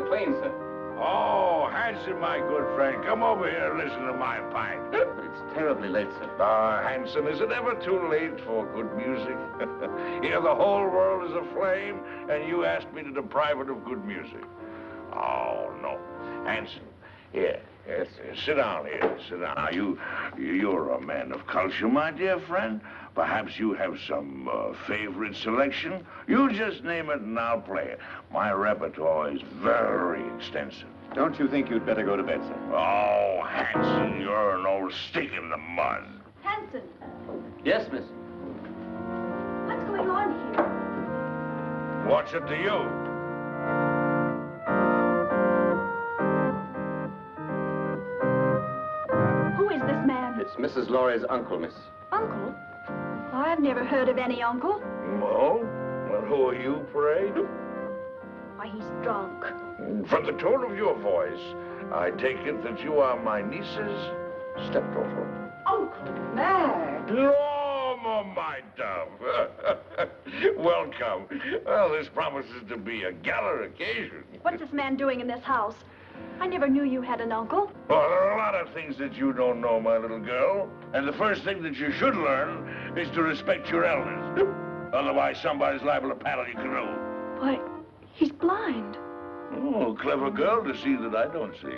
Maclain, sir. Oh, Hanson, my good friend, come over here and listen to my pipe. But it's terribly late, sir. Hanson, is it ever too late for good music? Here the whole world is aflame, and you ask me to deprive it of good music. Oh, no. Hanson, here, sit down here, sit down. Now, you're a man of culture, my dear friend. Perhaps you have some favorite selection. You just name it and I'll play it. My repertoire is very extensive. Don't you think you'd better go to bed, sir? Oh, Hanson, you're an old stick in the mud. Hanson, Yes, miss. what's going on here? What's it to you? Who is this man? It's Mrs. Lawry's uncle, miss. Uncle? I've never heard of any uncle. No? Well, who are you, pray? Why, he's drunk. From the tone of your voice, I take it that you are my niece's stepdaughter. Uncle Mac! Norma, my dove. Welcome. Well, this promises to be a gala occasion. What's this man doing in this house? I never knew you had an uncle. Well, there are a lot of things that you don't know, my little girl. And the first thing that you should learn is to respect your elders. Otherwise, somebody's liable to paddle your canoe. Why, he's blind. Oh, clever girl to see that I don't see.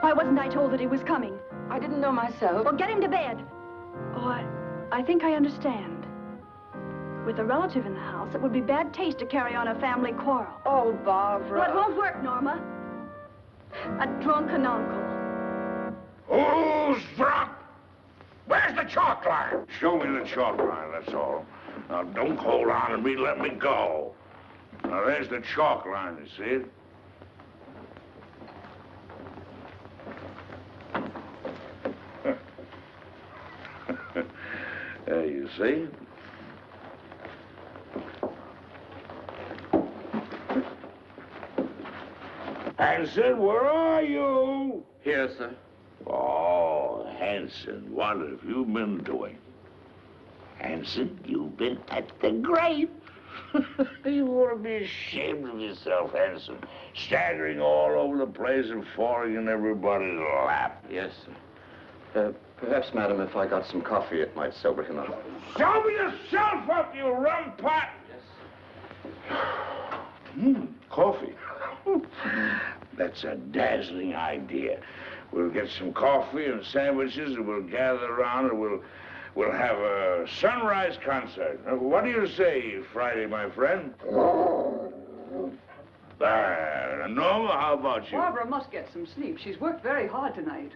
Why wasn't I told that he was coming? I didn't know myself. Well, get him to bed. Oh, I think I understand. With a relative in the house, it would be bad taste to carry on a family quarrel. Oh, Barbara. Well, it won't work, Norma. A drunken uncle. Who's drunk? Where's the chalk line? Show me the chalk line, that's all. Now, don't hold on to me, let me go. Now, there's the chalk line, you see it? There you see. Hanson, where are you? Here, sir. Oh, Hanson, what have you been doing? Hanson, you've been at the grave. You ought to be ashamed of yourself, Hanson. Staggering all over the place and falling in everybody's lap. Yes, sir. Perhaps, madam, if I got some coffee, it might sober him up. Sober yourself up, you rum pot! Yes. Coffee. That's a dazzling idea. We'll get some coffee and sandwiches, and we'll gather around, and we'll have a sunrise concert. What do you say, Friday, my friend? Norma, how about you? Barbara must get some sleep. She's worked very hard tonight.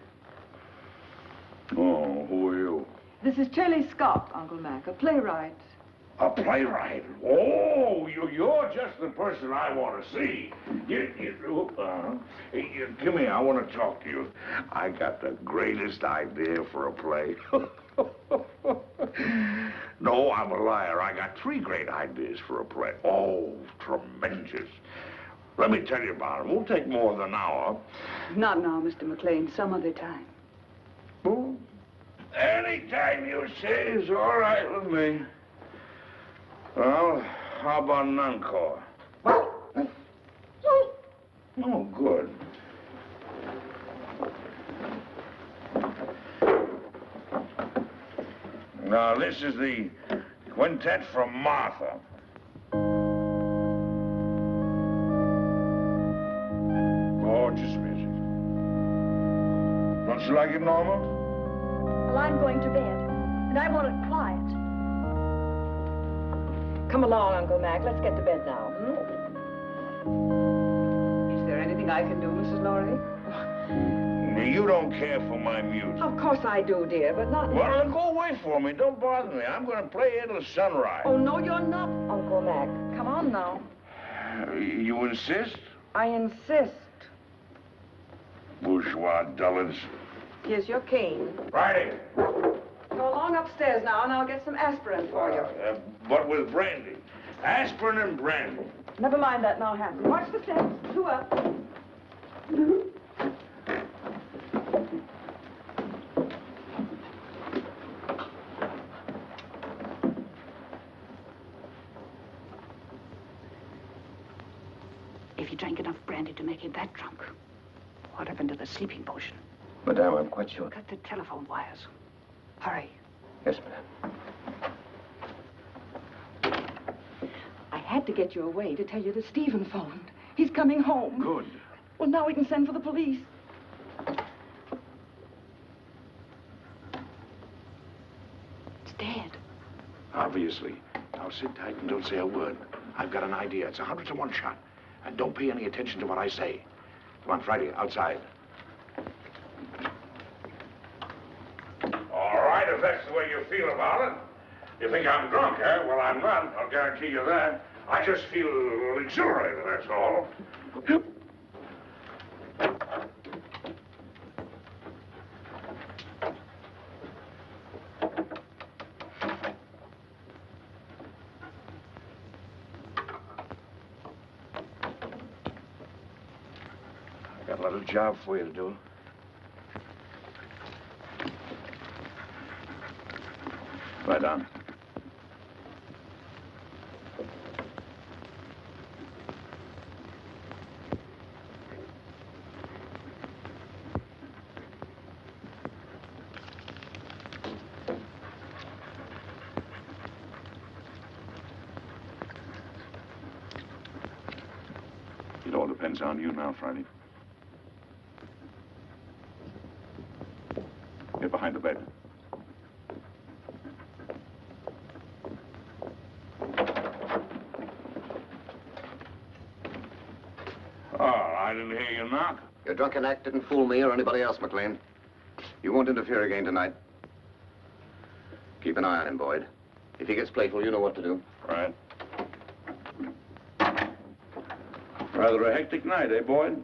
Oh, who are you? This is Shirley Scott, Uncle Mac, a playwright. A playwright? Oh, you're just the person I want to see. Come here, I want to talk to you. I got the greatest idea for a play. No, I'm a liar. I got 3 great ideas for a play. Oh, tremendous. Let me tell you about them. It won't take more than an hour. Not now, Mr. Maclain. Some other time. Anytime you say is all right with me. Well, how about an encore? Oh, good. Now, this is the quintet from Martha. Gorgeous music. Don't you like it, Norma? Well, I'm going to bed, and I want it quiet. Come along, Uncle Mac. Let's get to bed now. Is there anything I can do, Mrs. Lawry? You don't care for my music. Of course I do, dear, but not now. Well, then go away for me. Don't bother me. I'm going to play here till sunrise. Oh, no, you're not, Uncle Mac. Come on now. You insist? I insist. Bourgeois dullards. Here's your cane. Righty. Go along upstairs now, and I'll get some aspirin for you. But with brandy. Aspirin and brandy. Never mind that now, Hanson. Watch the steps. 2 up. drank enough brandy to make him that drunk. What happened to the sleeping potion? Madame, I'm quite sure. Cut the telephone wires. Hurry. Yes, madame. I had to get you away to tell you that Stephen phoned. He's coming home. Good. Well, now we can send for the police. It's dead. Obviously. Now sit tight and don't say a word. I've got an idea. It's 100 to 1 shot. And don't pay any attention to what I say. Come on, Friday, outside. All right, if that's the way you feel about it. You think I'm drunk, eh? Well, I'm not. I'll guarantee you that. I just feel exhilarated, that's all. I got a little job for you to do. Lie down. It all depends on you now, Friday. Get behind the bed. Oh, I didn't hear you knock. Your drunken act didn't fool me or anybody else, Maclain. You won't interfere again tonight. Keep an eye on him, Boyd. If he gets playful, you know what to do. Right. Rather a hectic night, eh, Boyd?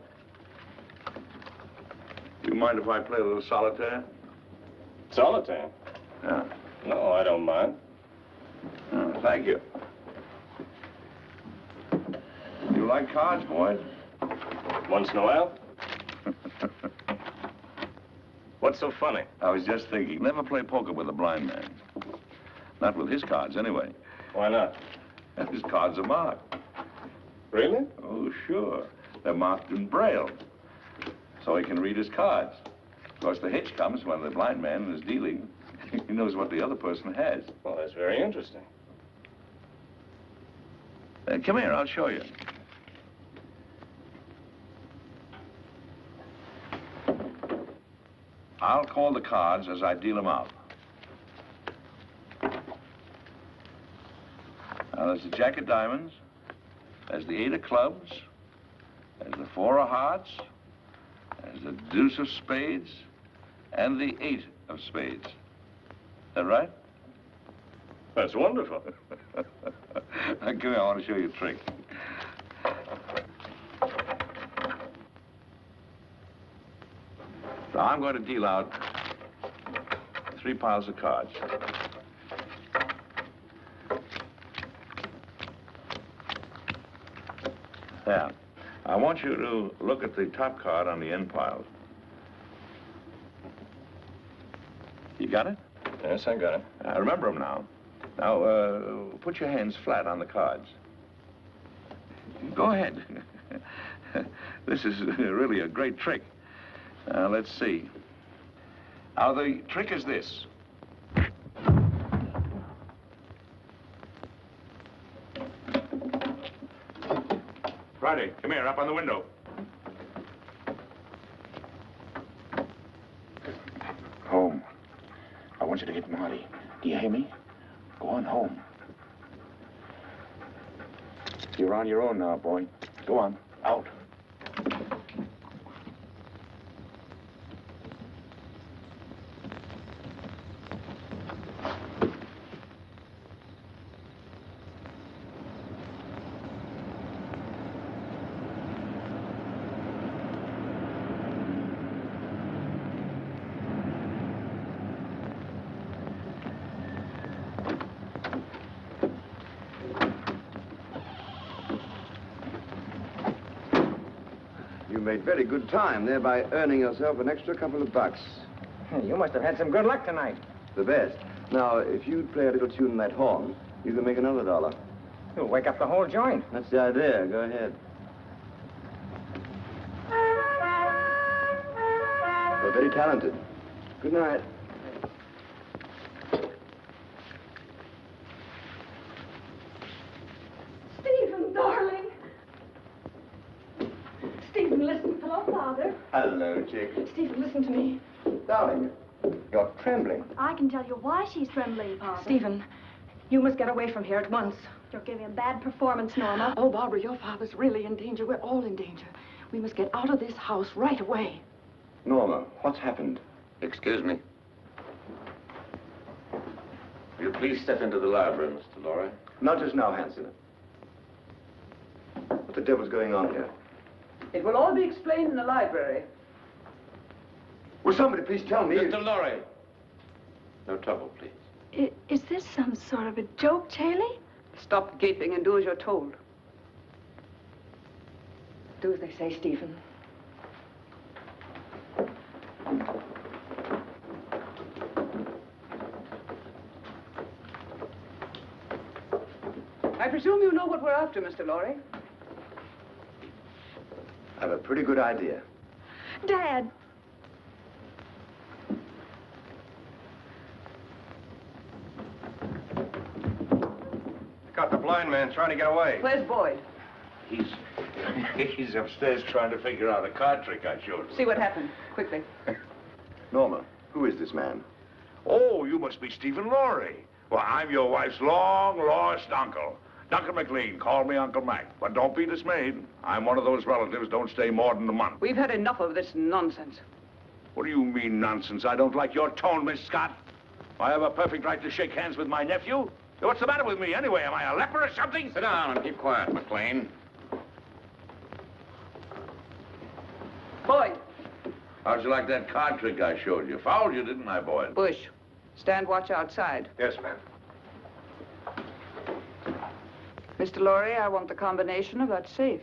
You mind if I play a little solitaire? Solitaire? Yeah. No, I don't mind. Oh, thank you. You like cards, Boyd? Once in a while. What's so funny? I was just thinking, never play poker with a blind man. Not with his cards, anyway. Why not? His cards are marked. Really? Oh, sure. They're marked in Braille, so he can read his cards. Of course, the hitch comes when the blind man is dealing. He knows what the other person has. Well, that's very interesting. Come here, I'll show you. I'll call the cards as I deal them out. Now, there's the Jack of Diamonds, there's the 8 of Clubs, there's the 4 of Hearts, there's the Deuce of Spades, and the 8 of Spades. Is that right? That's wonderful. Come here, I want to show you a trick. So I'm going to deal out 3 piles of cards. There. I want you to look at the top card on the end pile. You got it? Yes, I got it. Remember them now. Now, put your hands flat on the cards. Go ahead. This is really a great trick. Let's see. Now, the trick is this. Friday, come here, up on the window. Home. I want you to get naughty. Do you hear me? Go on home. You're on your own now, boy. Go on. Out. You made very good time, thereby earning yourself an extra couple of bucks. You must have had some good luck tonight. The best. Now, if you'd play a little tune in that horn, you can make another $1. You'll wake up the whole joint. That's the idea. Go ahead. You're very talented. Good night. Stephen, darling. Stephen, listen. Hello, Father. Hello, chick. Stephen, listen to me. Darling, you're trembling. I can tell you why she's trembling, Father. Stephen, you must get away from here at once. You're giving a bad performance, Norma. Oh, Barbara, your father's really in danger. We're all in danger. We must get out of this house right away. Norma, what's happened? Excuse me. Will you please step into the library, Mr. Lawry? Not just now, Hanson. What the devil's going on here? It will all be explained in the library. Will somebody please tell me? Mr. Lawry. No trouble, please. Is this some sort of a joke, Charlie? Stop gaping and do as you're told. Do as they say, Stephen. I presume you know what we're after, Mr. Lawry. I have a pretty good idea. Dad. Got the blind man trying to get away. Where's Boyd? He's upstairs trying to figure out a card trick I showed him. See what happened, quickly. Norma, who is this man? Oh, you must be Stephen Lawry. Well, I'm your wife's long-lost uncle. Duncan Maclain. Call me Uncle Mac. But don't be dismayed. I'm one of those relatives don't stay more than a month. We've had enough of this nonsense. What do you mean, nonsense? I don't like your tone, Miss Scott. I have a perfect right to shake hands with my nephew. What's the matter with me, anyway? Am I a leper or something? Sit down and keep quiet, Maclain. Boyd. How'd you like that card trick I showed you? Fouled you, didn't I, Boyd? Bush, stand watch outside. Yes, ma'am. Mr. Lawry, I want the combination of that safe.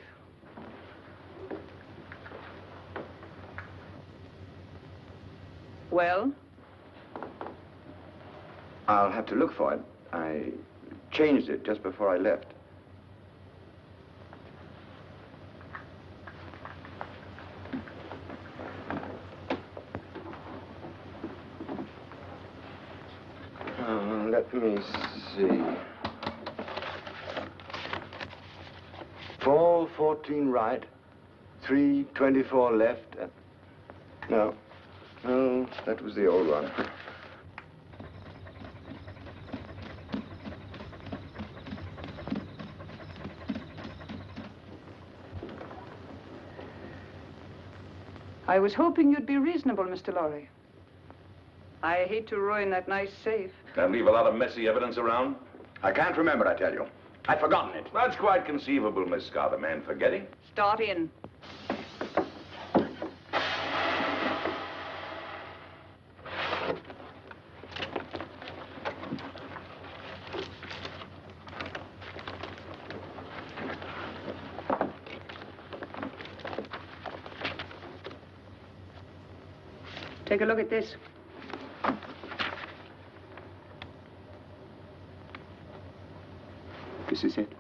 Well? I'll have to look for it. I changed it just before I left. Let me see. 4:14 right, 3:24 left. No, that was the old one. I was hoping you'd be reasonable, Mr. Lawry. I hate to ruin that nice safe. And leave a lot of messy evidence around? I can't remember, I tell you. I've forgotten it. That's quite conceivable, Miss Scott, a man forgetting. Start in. Take a look at this. This is it?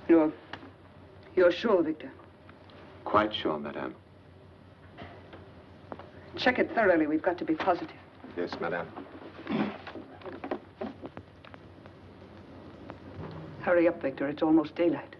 You're sure, Victor? Quite sure, madame. Check it thoroughly. We've got to be positive. Yes, madame. Hurry up, Victor. It's almost daylight.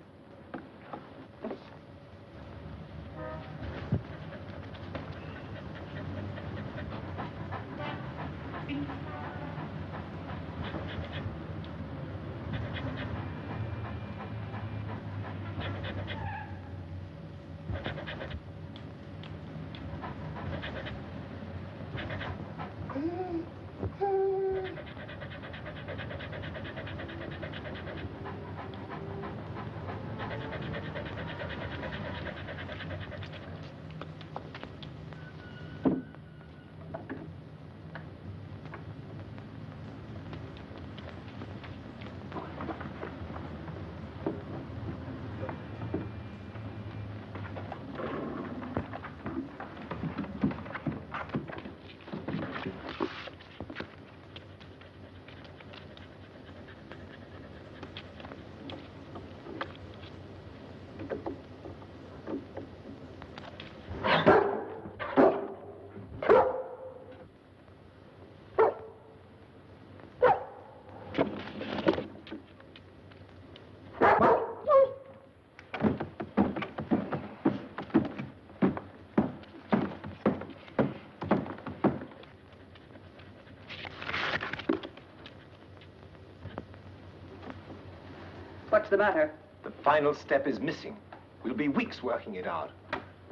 What's the matter? The final step is missing. We'll be weeks working it out.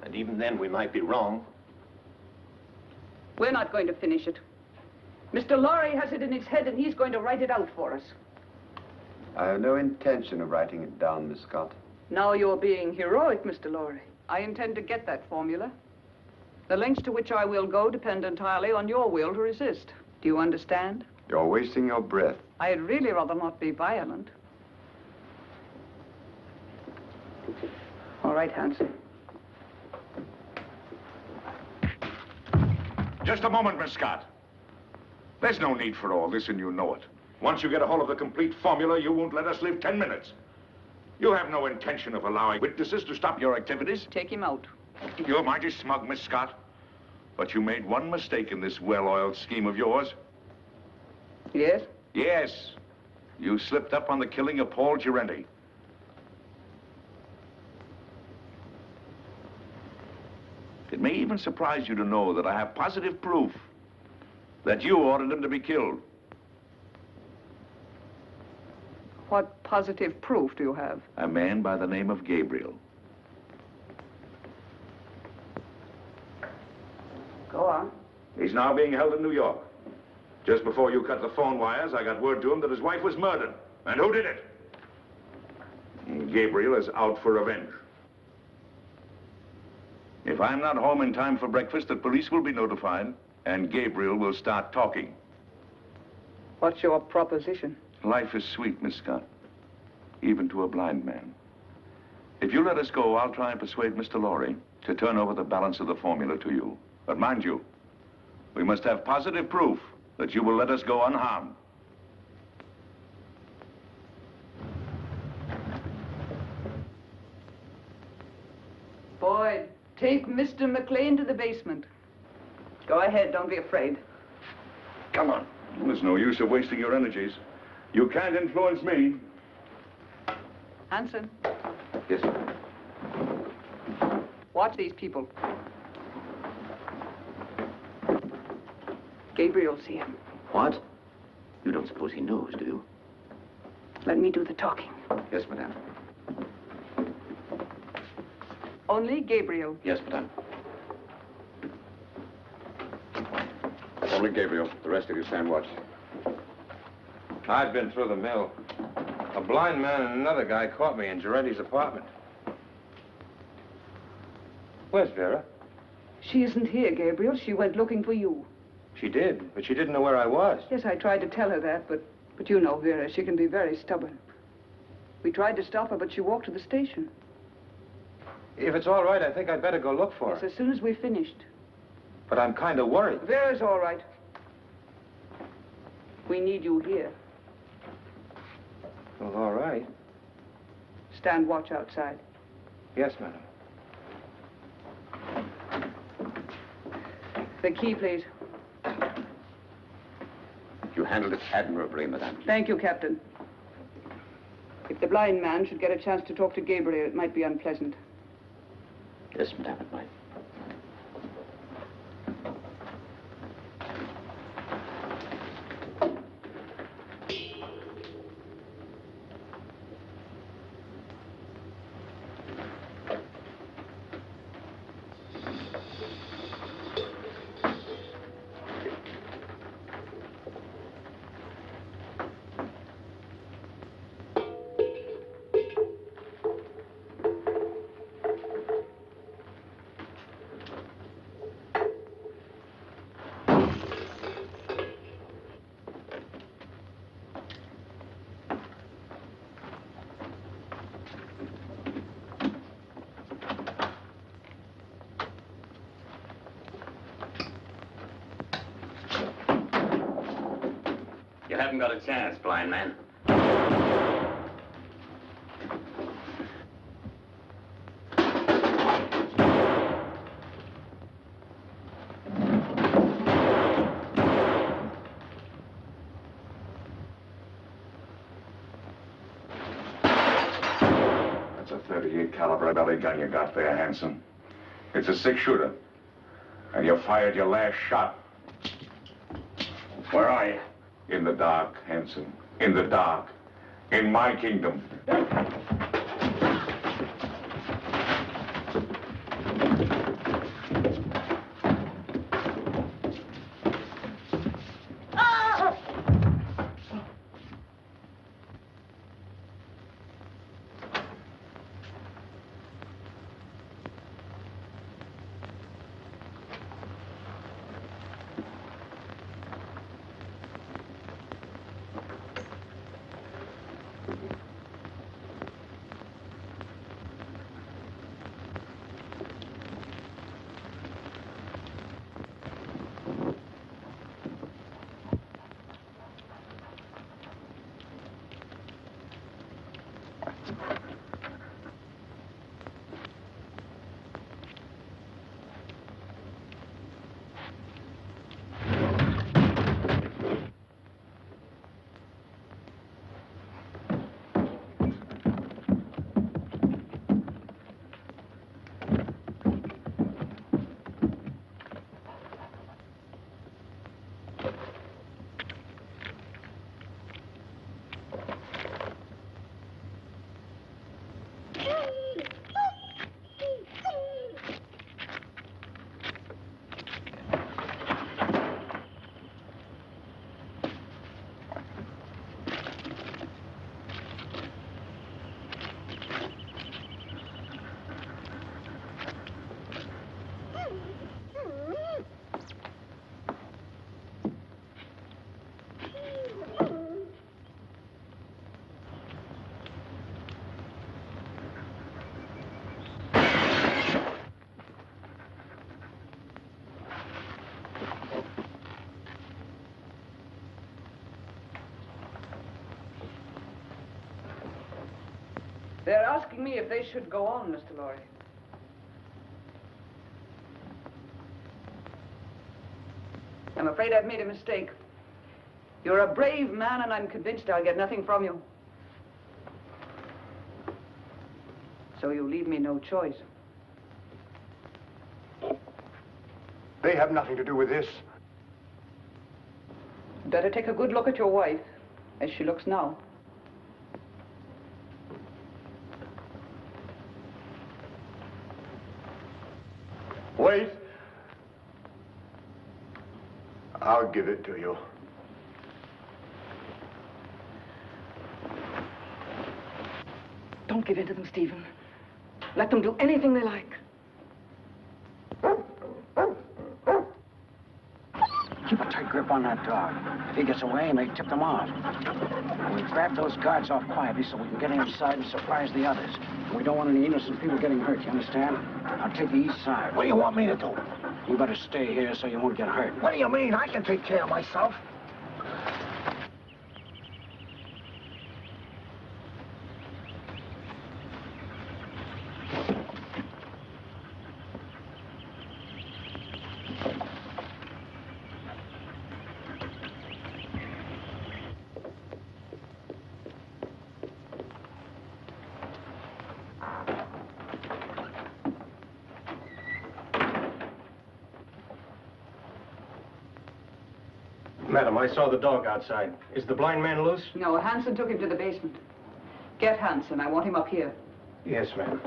And even then, we might be wrong. We're not going to finish it. Mr. Lawry has it in his head, and he's going to write it out for us. I have no intention of writing it down, Miss Scott. Now you're being heroic, Mr. Lawry. I intend to get that formula. The lengths to which I will go depend entirely on your will to resist. Do you understand? You're wasting your breath. I'd really rather not be violent. All right, Hanson. Just a moment, Miss Scott. There's no need for all this, and you know it. Once you get a hold of the complete formula, you won't let us live 10 minutes. You have no intention of allowing witnesses to stop your activities. Take him out. You're mighty smug, Miss Scott. But you made one mistake in this well-oiled scheme of yours. Yes? Yes. You slipped up on the killing of Paul Girenti. It may even surprise you to know that I have positive proof that you ordered him to be killed. What positive proof do you have? A man by the name of Gabriel. Go on. He's now being held in New York. Just before you cut the phone wires, I got word to him that his wife was murdered. And who did it? Gabriel is out for revenge. If I'm not home in time for breakfast, the police will be notified, and Gabriel will start talking. What's your proposition? Life is sweet, Miss Scott, even to a blind man. If you let us go, I'll try and persuade Mr. Lawry to turn over the balance of the formula to you. But mind you, we must have positive proof that you will let us go unharmed. Boyd, take Mr. Maclain to the basement. Go ahead, don't be afraid. Come on. There's no use of wasting your energies. You can't influence me. Hanson, Yes, watch these people. Gabriel's here. What? You don't suppose he knows, do you? Let me do the talking. Yes, madame. Only Gabriel. Yes, madame. Only Gabriel. The rest of you stand watch. I've been through the mill. A blind man and another guy caught me in Girenti's apartment. Where's Vera? She isn't here, Gabriel. She went looking for you. She did, but she didn't know where I was. Yes, I tried to tell her that, but you know Vera, she can be very stubborn. We tried to stop her, but she walked to the station. If it's all right, I think I'd better go look for Yes, her. as soon as we finished. But I'm kind of worried. Vera's all right. We need you here. Well, all right. Stand watch outside. Yes, madam. The key, please. You handled it admirably, madame. Thank you, Captain. If the blind man should get a chance to talk to Gabriel, it might be unpleasant. Yes, madame, it might. You haven't got a chance, blind man. That's a .38 caliber belly gun you got there, Hanson. It's a 6-shooter. And you fired your last shot. Where are you? In the dark, Hanson. In the dark. in my kingdom. They're asking me if they should go on, Mr. Lawry. I'm afraid I've made a mistake. You're a brave man, and I'm convinced I'll get nothing from you. So you leave me no choice. They have nothing to do with this. Better take a good look at your wife, as she looks now. Wait. I'll give it to you. Don't give in to them, Stephen. Let them do anything they like. Keep a tight grip on that dog. If he gets away, may tip them off. We'll grab those guards off quietly so we can get inside and surprise the others. We don't want any innocent people getting hurt, you understand? I'll take the east side. What do you want me to do? You better stay here so you won't get hurt. What do you mean? I can take care of myself. Madam, I saw the dog outside. Is the blind man loose? No, Hanson took him to the basement. Get Hanson. I want him up here. Yes, ma'am.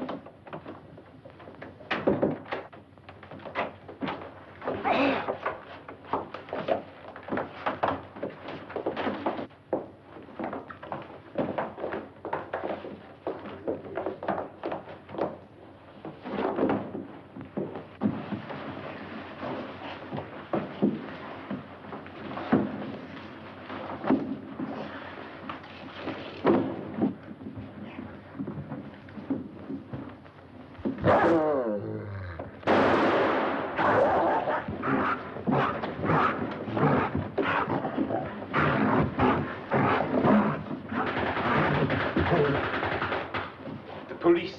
Police.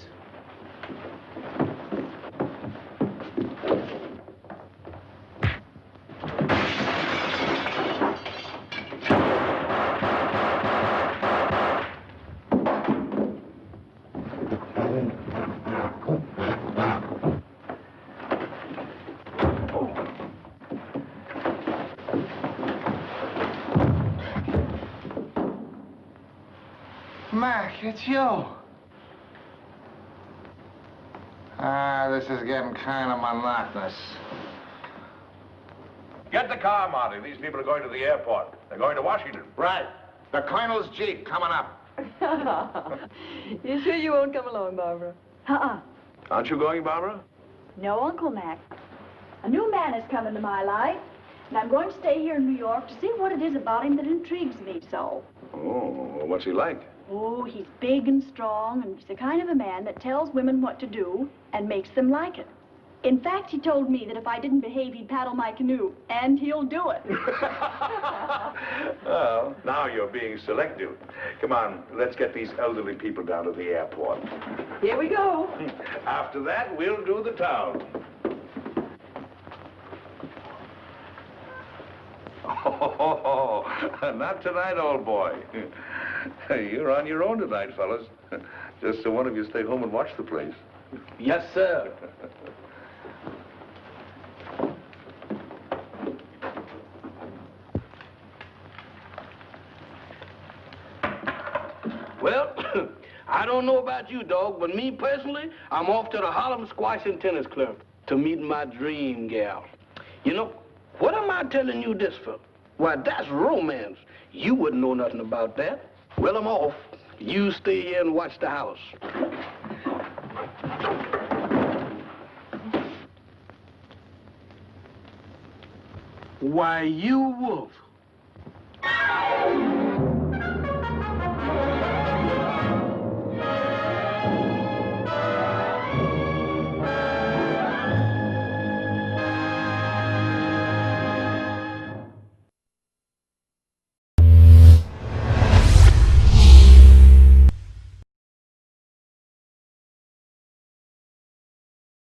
Mac, it's you. This is getting kind of monotonous. Get the car, Marty. These people are going to the airport. They're going to Washington. Right. The Colonel's Jeep coming up. You sure you won't come along, Barbara? Aren't you going, Barbara? No, Uncle Mac. A new man has come into my life, and I'm going to stay here in New York to see what it is about him that intrigues me so. Oh, what's he like? Oh, he's big and strong, and he's the kind of a man that tells women what to do and makes them like it. In fact, he told me that if I didn't behave, he'd paddle my canoe, and he'll do it. Well, now you're being selective. Come on, let's get these elderly people down to the airport. Here we go. After that, we'll do the town. Oh, not tonight, old boy. You're on your own tonight, fellas. Just so one of you stay home and watch the place. Yes, sir. Well, I don't know about you, dog, but me personally, I'm off to the Harlem Squash and Tennis Club to meet my dream gal. You know, what am I telling you this for? Why, that's romance. You wouldn't know nothing about that. Well, I'm off. You stay here and watch the house. Why, you wolf.